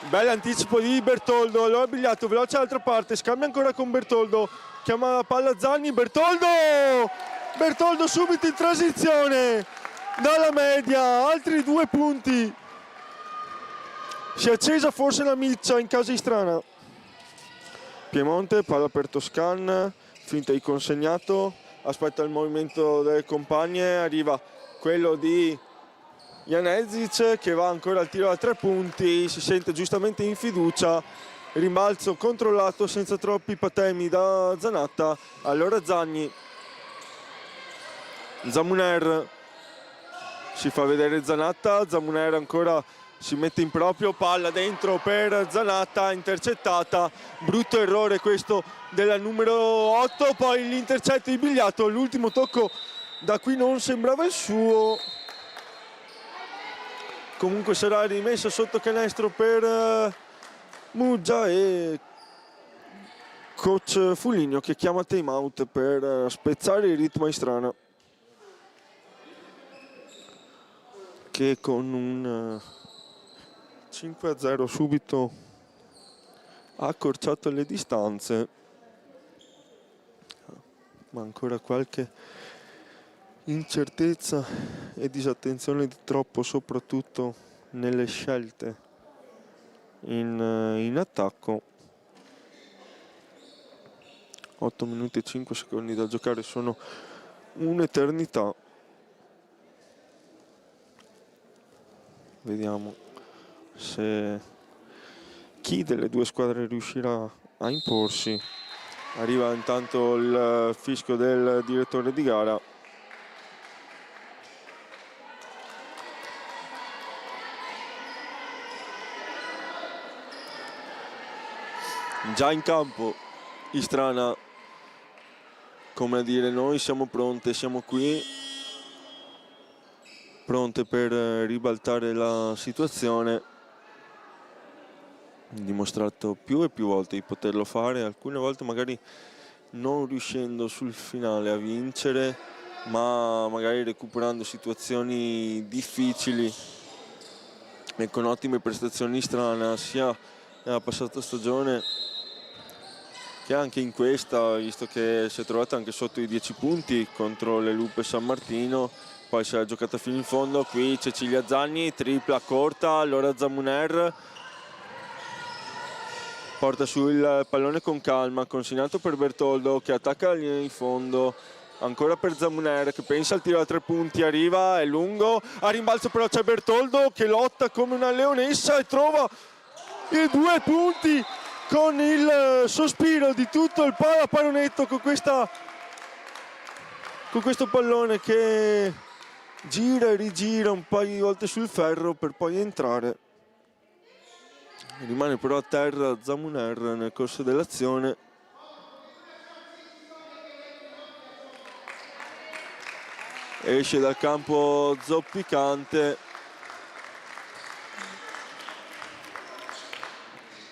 bell'anticipo di Bertoldo, allora Bigliato veloce all'altra parte, scambia ancora con Bertoldo, chiama la palla Zanni, Bertoldo subito in transizione dalla media, altri 2 punti. Si è accesa forse la miccia in casa Istrana. Piemonte, palla per Toscan, finta di consegnato, aspetta il movimento delle compagne, arriva quello di Janezic che va ancora al tiro da 3 punti, si sente giustamente in fiducia, rimbalzo controllato senza troppi patemi da Zanatta. Allora Zamuner, si fa vedere Zanatta, Zamuner ancora si mette in proprio, palla dentro per Zanatta, intercettata, brutto errore questo della numero 8, poi l'intercetto di Bigliato, l'ultimo tocco da qui non sembrava il suo. Comunque sarà rimessa sotto canestro per Muggia e coach Fuligno che chiama time out per spezzare il ritmo a Istrana, che con un 5-0 subito ha accorciato le distanze, ma ancora qualche incertezza e disattenzione di troppo, soprattutto nelle scelte in attacco. 8 minuti e 5 secondi da giocare sono un'eternità. Vediamo se chi delle due squadre riuscirà a imporsi. Arriva intanto il fischio del direttore di gara. Già in campo Istrana, come a dire noi siamo pronte, siamo qui, pronte per ribaltare la situazione. Dimostrato più e più volte di poterlo fare, alcune volte magari non riuscendo sul finale a vincere, ma magari recuperando situazioni difficili e con ottime prestazioni Istrana sia nella passata stagione che anche in questa, visto che si è trovata anche sotto i 10 punti contro le Lupe San Martino, poi si è giocata fino in fondo. Qui Cecilia Zanni, tripla corta, allora Zamuner porta sul pallone con calma, consegnato per Bertoldo che attacca la linea di fondo, ancora per Zamuner che pensa al tiro da 3 punti, arriva, è lungo, a rimbalzo però c'è Bertoldo che lotta come una leonessa e trova i 2 punti con il sospiro di tutto il pallonetto, con questo pallone che gira e rigira un paio di volte sul ferro per poi entrare. Rimane però a terra Zamuner nel corso dell'azione. esce dal campo zoppicante.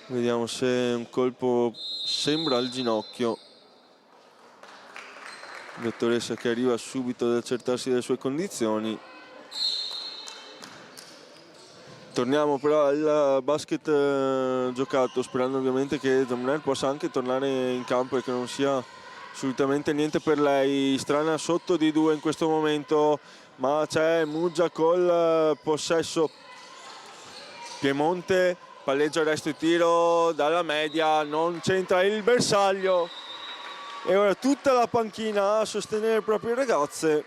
Vediamo se un colpo sembra al ginocchio. Dottoressa che arriva subito ad accertarsi delle sue condizioni. Torniamo però al basket giocato, sperando ovviamente che Zamner possa anche tornare in campo e che non sia assolutamente niente per lei. Strana sotto di 2 in questo momento, ma c'è Muggia col possesso. Piemonte palleggia il resto di tiro dalla media, non c'entra il bersaglio e ora tutta la panchina a sostenere le proprie ragazze.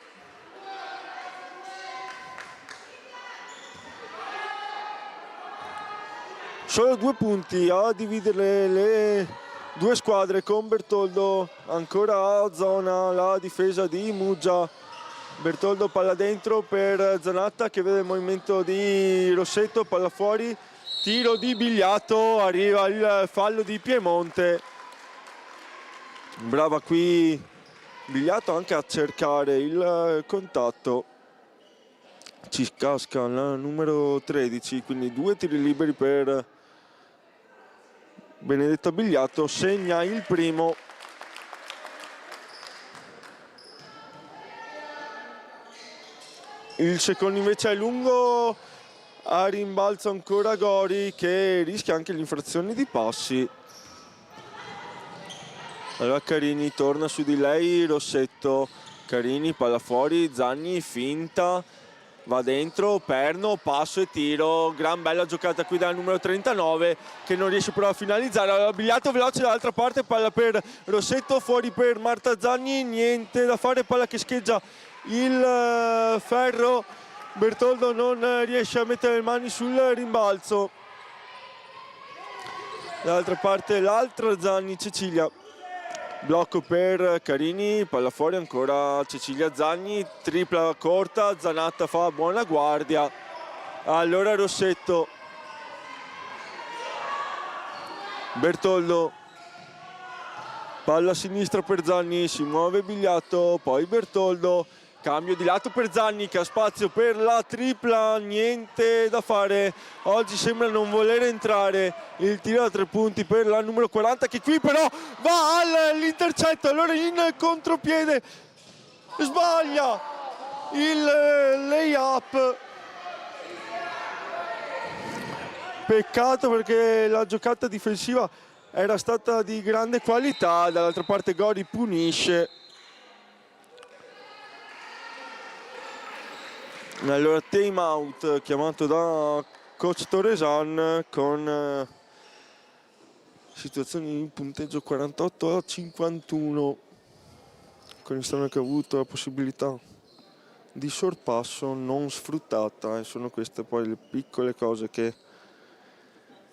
Solo 2 punti a dividere le due squadre, con Bertoldo ancora a zona, la difesa di Muggia. Bertoldo palla dentro per Zanatta che vede il movimento di Rossetto, palla fuori, tiro di Bigliato, arriva il fallo di Piemonte. Brava qui Bigliato anche a cercare il contatto. Ci casca la numero 13, quindi 2 tiri liberi per Benedetta Bigliato, segna il primo. Il secondo invece è lungo, a rimbalzo ancora Gori che rischia anche l'infrazione di passi. Allora Carini torna su di lei, Rossetto, Carini palla fuori, Zagni finta, va dentro, Perno, passo e tiro, gran bella giocata qui dal numero 39 che non riesce però a finalizzare. Allora Bigliato veloce dall'altra parte, palla per Rossetto, fuori per Marta Zagni, niente da fare, palla che scheggia il ferro. Bertoldo non riesce a mettere le mani sul rimbalzo. Dall'altra parte l'altra Zagni, Cecilia. Blocco per Carini, palla fuori ancora Cecilia Zagni, tripla corta, Zanatta fa buona guardia. Allora Rossetto, Bertoldo, palla a sinistra per Zagni, si muove Bigliato, poi Bertoldo, cambio di lato per Zagni che ha spazio per la tripla, niente da fare, oggi sembra non voler entrare. Il tiro da 3 punti per la numero 40 che qui però va all'intercetto, allora in contropiede sbaglia il layup. Peccato perché la giocata difensiva era stata di grande qualità. Dall'altra parte Gori punisce. Allora time out chiamato da coach Torresan con situazioni di punteggio 48-51, con il Strana che ha avuto la possibilità di sorpasso non sfruttata, e sono queste poi le piccole cose che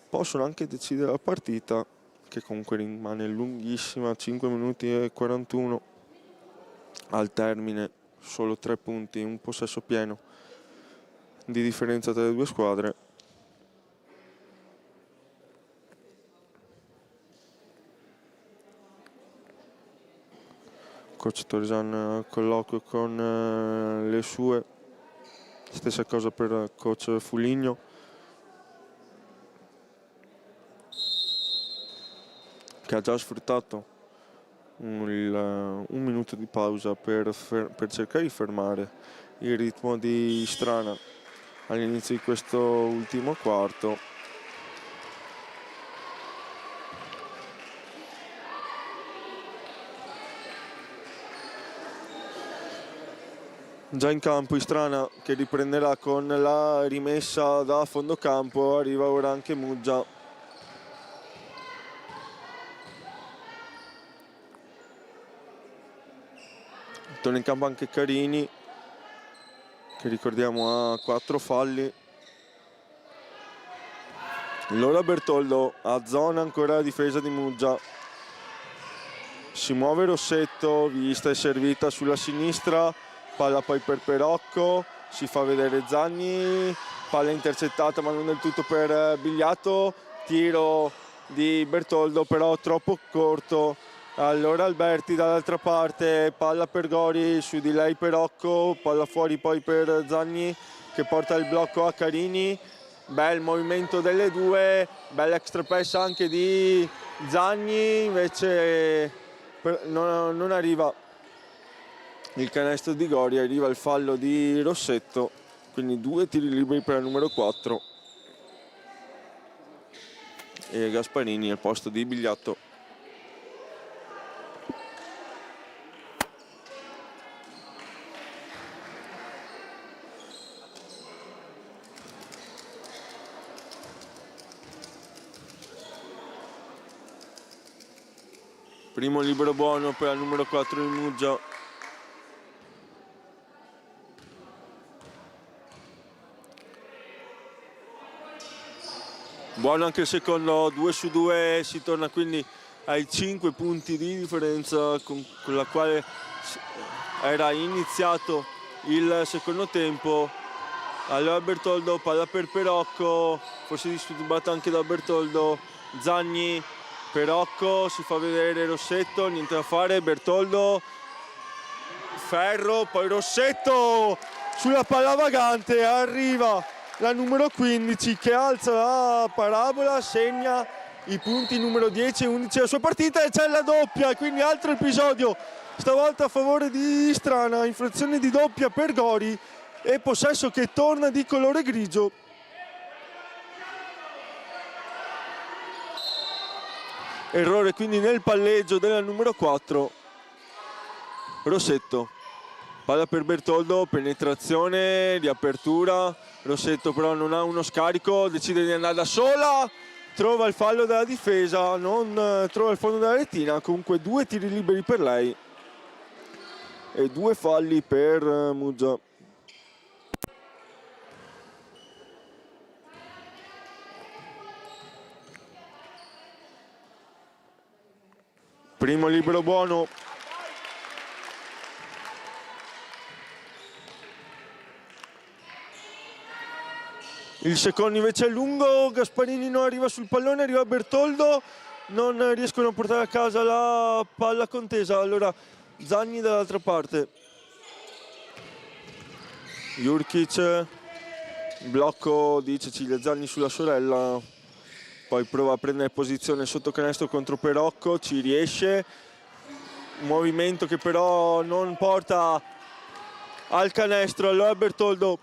possono anche decidere la partita, che comunque rimane lunghissima, 5 minuti e 41 al termine, solo 3 punti, un possesso pieno di differenza tra le due squadre. Coach Torresan colloquio con le sue, stessa cosa per coach Fuligno. Che ha già sfruttato un minuto di pausa per cercare di fermare il ritmo di Strana all'inizio di questo ultimo quarto. Già in campo Istrana che riprenderà con la rimessa da fondo campo, arriva ora anche Muggia. Torna in campo anche Carini, che ricordiamo ha 4 falli. Allora Bertoldo a zona, ancora la difesa di Muggia. Si muove Rossetto, vista e servita sulla sinistra, palla poi per Perocco, si fa vedere Zagni, palla intercettata ma non del tutto per Bigliato, tiro di Bertoldo però troppo corto Allora Alberti dall'altra parte, palla per Gori, su di lei per Occo, palla fuori poi per Zagni che porta il blocco a Carini. Bel movimento delle due, bella extra pass anche di Zagni, invece non arriva il canestro di Gori, arriva il fallo di Rossetto, quindi 2 tiri liberi per la numero 4 e Gasparini al posto di Bigliatto. Primo libero buono per la numero 4 di Muggia. Buono anche il secondo, 2 su 2, si torna quindi ai 5 punti di differenza con la quale era iniziato il secondo tempo. Allora Bertoldo, palla per Perocco, forse disturbata anche da Bertoldo. Zagni, Perocco, si fa vedere Rossetto, niente da fare, Bertoldo, ferro, poi Rossetto sulla palla vagante, arriva la numero 15 che alza la parabola, segna i punti numero 10 e 11 della sua partita e c'è la doppia, quindi altro episodio, stavolta a favore di Istrana, infrazione di doppia per Gori e possesso che torna di colore grigio. Errore quindi nel palleggio della numero 4. Rossetto, palla per Bertoldo, penetrazione, riapertura. Rossetto però non ha uno scarico, decide di andare da sola, trova il fallo della difesa, non trova il fondo della retina, comunque 2 tiri liberi per lei e 2 falli per Muggia. Primo libero buono. Il secondo invece è lungo, Gasparini non arriva sul pallone, arriva Bertoldo, non riescono a portare a casa la palla contesa, allora Zagni dall'altra parte. Jurkic, blocco di Cecilia Zagni sulla sorella, poi prova a prendere posizione sotto canestro contro Perocco, ci riesce, un movimento che però non porta al canestro, allora Bertoldo.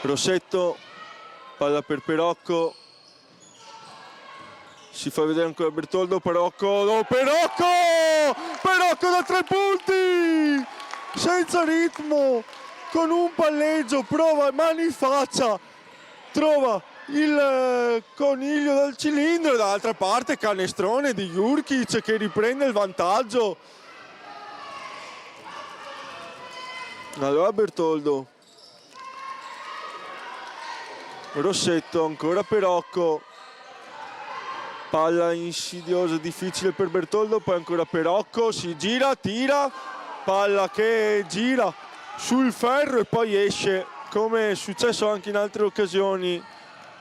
Rossetto, palla per Perocco, si fa vedere ancora Bertoldo, Perocco da 3 punti, senza ritmo, con un palleggio, prova mani in faccia, trova il coniglio dal cilindro, dall'altra parte canestrone di Jurkic che riprende il vantaggio. Allora Bertoldo, Rossetto, ancora Perocco, palla insidiosa, difficile per Bertoldo, poi ancora Perocco, si gira, tira, palla che gira sul ferro e poi esce, come è successo anche in altre occasioni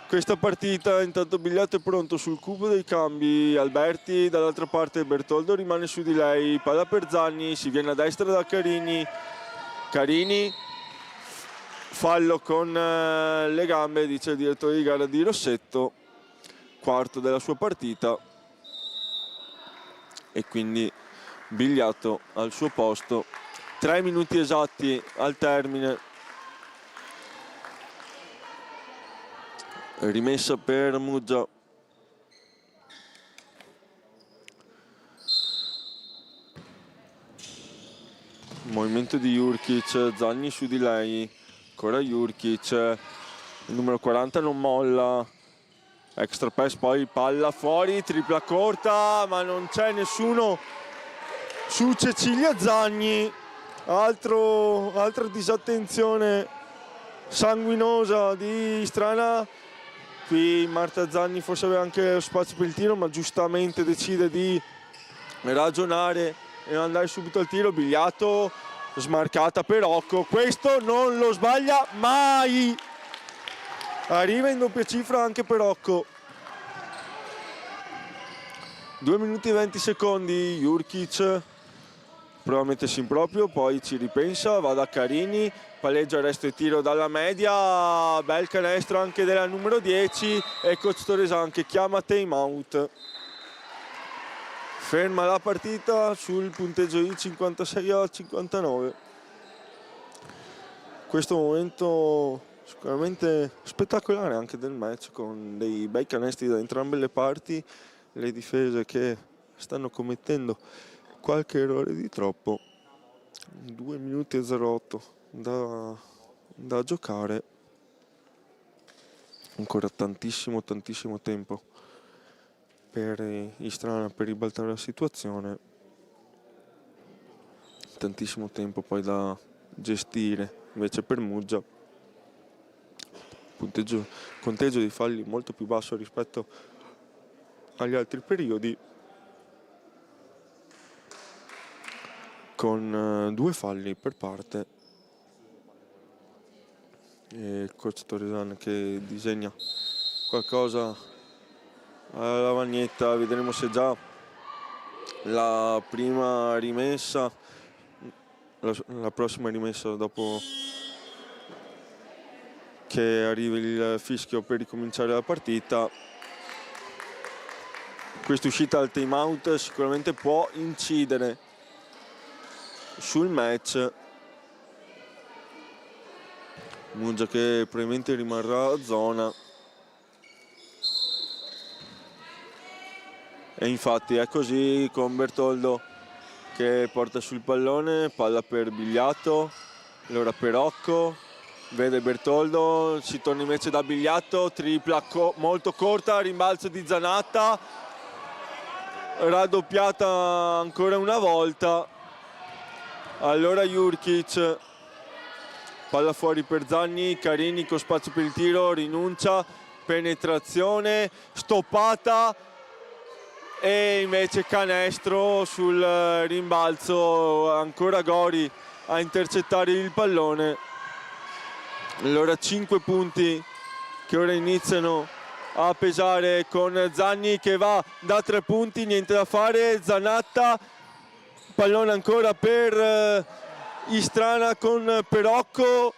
questa partita. Intanto Bigliatto è pronto sul cubo dei cambi, Alberti dall'altra parte, Bertoldo rimane su di lei, palla per Zagni, si viene a destra da Carini, fallo con le gambe, dice il direttore di gara di Rossetto, quarto della sua partita e quindi Bigliatto al suo posto. 3 minuti esatti al termine, rimessa per Muggia. Movimento di Jurkic, Zagni su di lei, ancora Jurkic, il numero 40 non molla, extra pass, poi palla fuori, tripla corta, ma non c'è nessuno su Cecilia Zagni, altra disattenzione sanguinosa di Istrana. Qui Marta Zagni forse aveva anche lo spazio per il tiro, ma giustamente decide di ragionare e non andare subito al tiro. Bigliatto, smarcata Perocco, questo non lo sbaglia mai, arriva in doppia cifra anche Perocco. 2 minuti e 20 secondi, Jurkic prova a mettersi in proprio, poi ci ripensa, va da Carini, palleggia, resto e tiro dalla media, bel canestro anche della numero 10 e coach Toresan che chiama time out. Ferma la partita sul punteggio di 56-59. Questo momento sicuramente spettacolare anche del match, con dei bei canestri da entrambe le parti, le difese che stanno commettendo qualche errore di troppo. 2 minuti e 08 da giocare, ancora tantissimo tempo per Istrana per ribaltare la situazione, tantissimo tempo poi da gestire invece per Muggia. Conteggio di falli molto più basso rispetto agli altri periodi, con 2 falli per parte, e il coach Toresan che disegna qualcosa alla lavagnetta. Vedremo se già la prima rimessa, la prossima rimessa dopo che arrivi il fischio per ricominciare la partita. Questa uscita al time out sicuramente può incidere sul match. Muggia che probabilmente rimarrà a zona, e infatti è così, con Bertoldo che porta sul pallone, palla per Bigliato, allora Perocco, vede Bertoldo, si torna invece da Bigliato, tripla molto corta, rimbalzo di Zanatta, raddoppiata ancora una volta, allora Jurkic, palla fuori per Zanni, Carini con spazio per il tiro, rinuncia, penetrazione, stoppata e invece canestro sul rimbalzo, ancora Gori a intercettare il pallone. Allora 5 punti che ora iniziano a pesare, con Zanni che va da 3 punti, niente da fare, Zanatta, pallone ancora per Istrana con Perocco,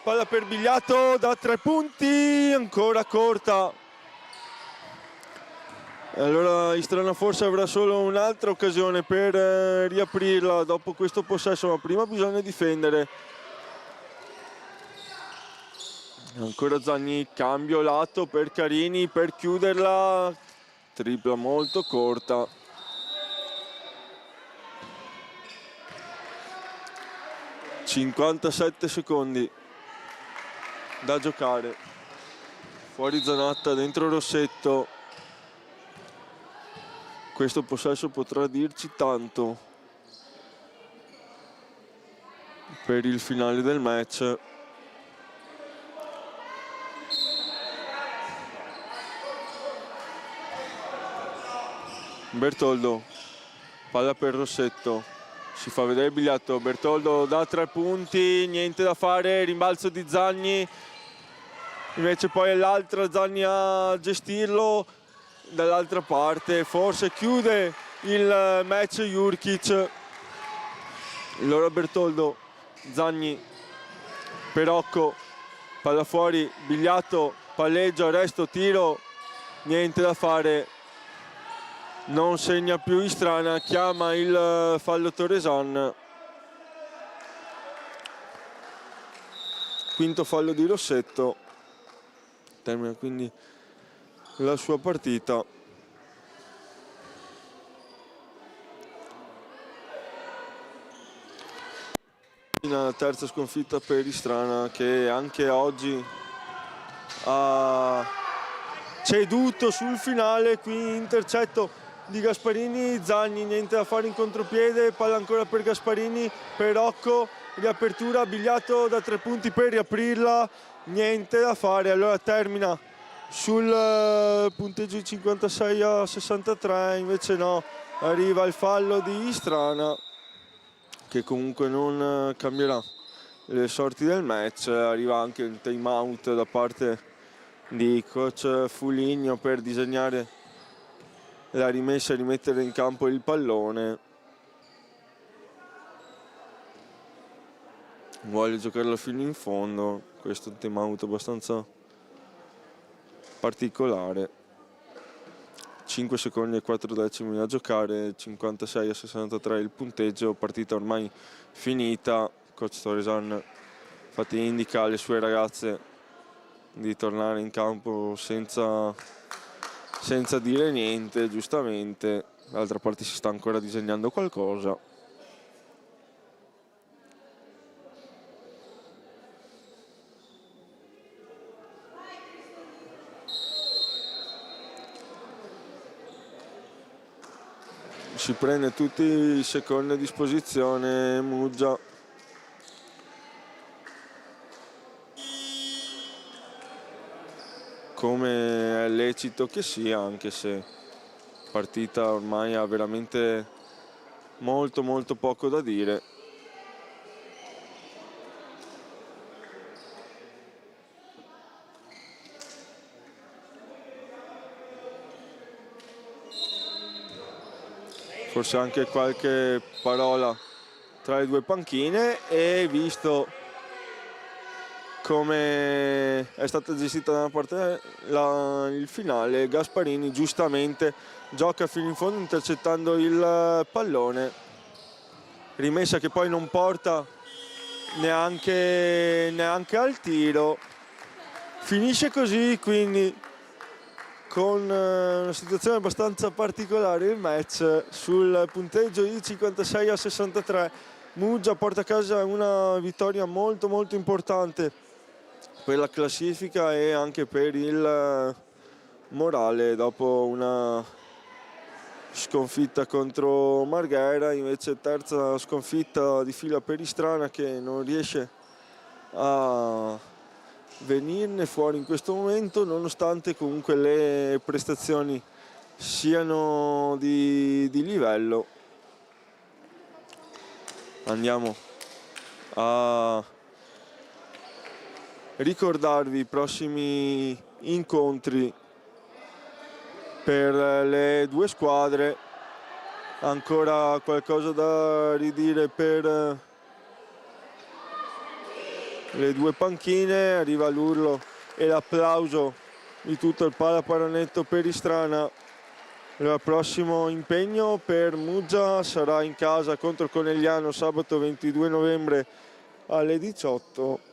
palla per Bigliato da 3 punti, ancora corta. Allora Istrana forse avrà solo un'altra occasione per riaprirla dopo questo possesso, ma prima bisogna difendere. Ancora Zanni, cambio lato per Carini per chiuderla, tripla molto corta. ...57 secondi da giocare, fuori Zanatta, dentro Rossetto. Questo possesso potrà dirci tanto per il finale del match. Bertoldo, palla per Rossetto, si fa vedere Bigliato, Bertoldo da 3 punti, niente da fare, rimbalzo di Zanni, invece poi è l'altra Zanni a gestirlo dall'altra parte, forse chiude il match Jurkic. Allora Bertoldo, Zanni, Perocco, palla fuori, Bigliato, palleggia, resto, tiro, niente da fare. Non segna più Istrana, chiama il fallo Toresan. Quinto fallo di Rossetto. Termina quindi la sua partita. La terza sconfitta per Istrana, che anche oggi ha ceduto sul finale. Qui intercetto di Gasparini, Zanni, niente da fare in contropiede, palla ancora per Gasparini, Perocco, riapertura, Bigliato da 3 punti per riaprirla, niente da fare. Allora termina sul punteggio di 56-63, invece no, arriva il fallo di Istrana che comunque non cambierà le sorti del match. Arriva anche un time out da parte di coach Fuligno per disegnare la rimessa, rimettere in campo il pallone, vuole giocarlo fino in fondo. Questo è un time out abbastanza particolare. 5 secondi e 4 decimi a giocare, 56-63 il punteggio, partita ormai finita. Coach Torresan infatti indica alle sue ragazze di tornare in campo senza dire niente, giustamente. D'altra parte si sta ancora disegnando qualcosa. Si prende tutti i secondi a disposizione Muggia. Come è lecito che sia, anche se partita ormai ha veramente molto poco da dire. Forse anche qualche parola tra le due panchine, e visto come è stata gestita da una parte il finale, Gasparini giustamente gioca fino in fondo intercettando il pallone, rimessa che poi non porta neanche al tiro. Finisce così, quindi con una situazione abbastanza particolare il match sul punteggio di 56-63. Muggia porta a casa una vittoria molto importante per la classifica e anche per il morale dopo una sconfitta contro Marghera. Invece terza sconfitta di fila per Istrana, che non riesce a venirne fuori in questo momento, nonostante comunque le prestazioni siano di livello. Andiamo a ricordarvi i prossimi incontri per le due squadre. Ancora qualcosa da ridire per le due panchine. Arriva l'urlo e l'applauso di tutto il Pallaparonetto per Istrana. Il prossimo impegno per Muggia sarà in casa contro Conegliano sabato 22 novembre alle 18.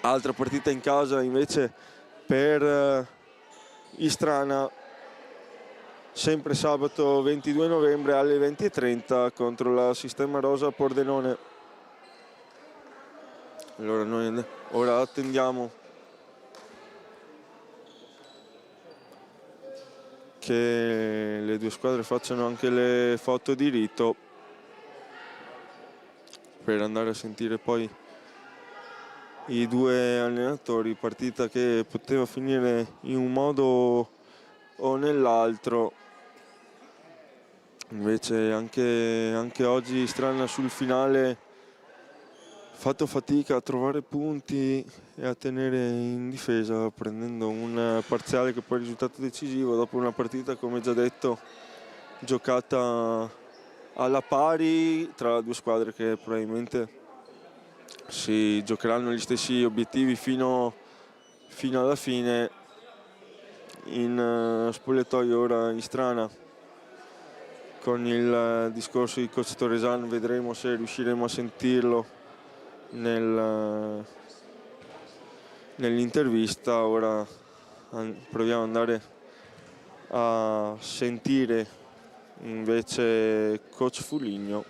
Altra partita in casa invece per Istrana, sempre sabato 22 novembre alle 20:30 contro la Sistema Rosa Pordenone. Allora noi ora attendiamo che le due squadre facciano anche le foto di rito per andare a sentire poi i due allenatori. Partita che poteva finire in un modo o nell'altro, invece anche oggi Istrana sul finale fatto fatica a trovare punti e a tenere in difesa, prendendo un parziale che poi è risultato decisivo dopo una partita, come già detto, giocata alla pari tra due squadre che probabilmente si giocheranno gli stessi obiettivi fino alla fine. In spogliatoio ora Istrana con il discorso di Coach Torresan, vedremo se riusciremo a sentirlo nell'intervista. Ora proviamo ad andare a sentire invece Coach Fuligno.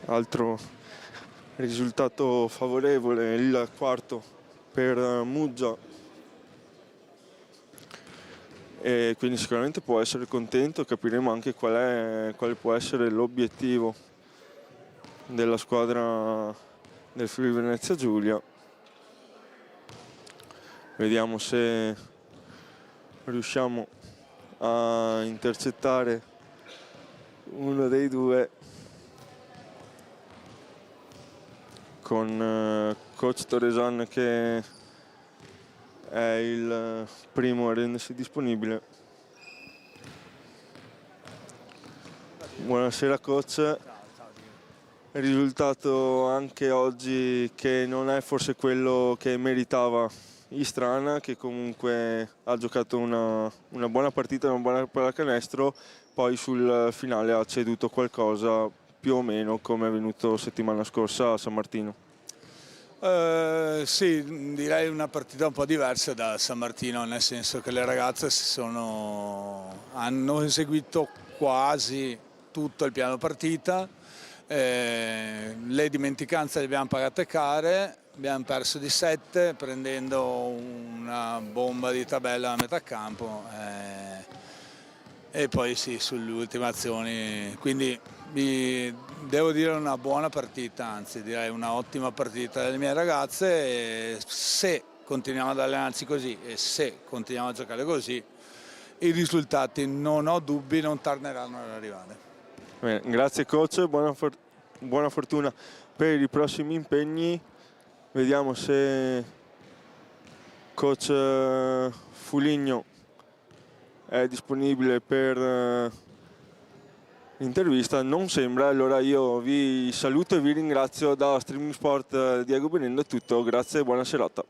Altro risultato favorevole, il quarto per Muggia, e quindi sicuramente può essere contento. Capiremo anche quale può essere l'obiettivo della squadra del Friuli Venezia Giulia. Vediamo se riusciamo a intercettare uno dei due con Coach Torresan che è il primo a rendersi disponibile. Buonasera coach. Risultato anche oggi che non è forse quello che meritava Istrana, che comunque ha giocato una buona partita, una buona pallacanestro, poi sul finale ha ceduto qualcosa più o meno come è avvenuto settimana scorsa a San Martino. Sì, direi una partita un po' diversa da San Martino, nel senso che le ragazze hanno eseguito quasi tutto il piano partita, le dimenticanze le abbiamo pagate care, abbiamo perso di 7 prendendo una bomba di tabella a metà campo e poi sì, sulle ultime azioni, quindi devo dire una buona partita, anzi direi una ottima partita delle mie ragazze, e se continuiamo ad allenarci così e se continuiamo a giocare così i risultati non ho dubbi non torneranno ad arrivare. Bene, grazie coach, buona fortuna per i prossimi impegni. Vediamo se coach Fuligno è disponibile per l'intervista. Non sembra, allora io vi saluto e vi ringrazio. Da Streaming Sport Diego Benendo è tutto, grazie e buona serata.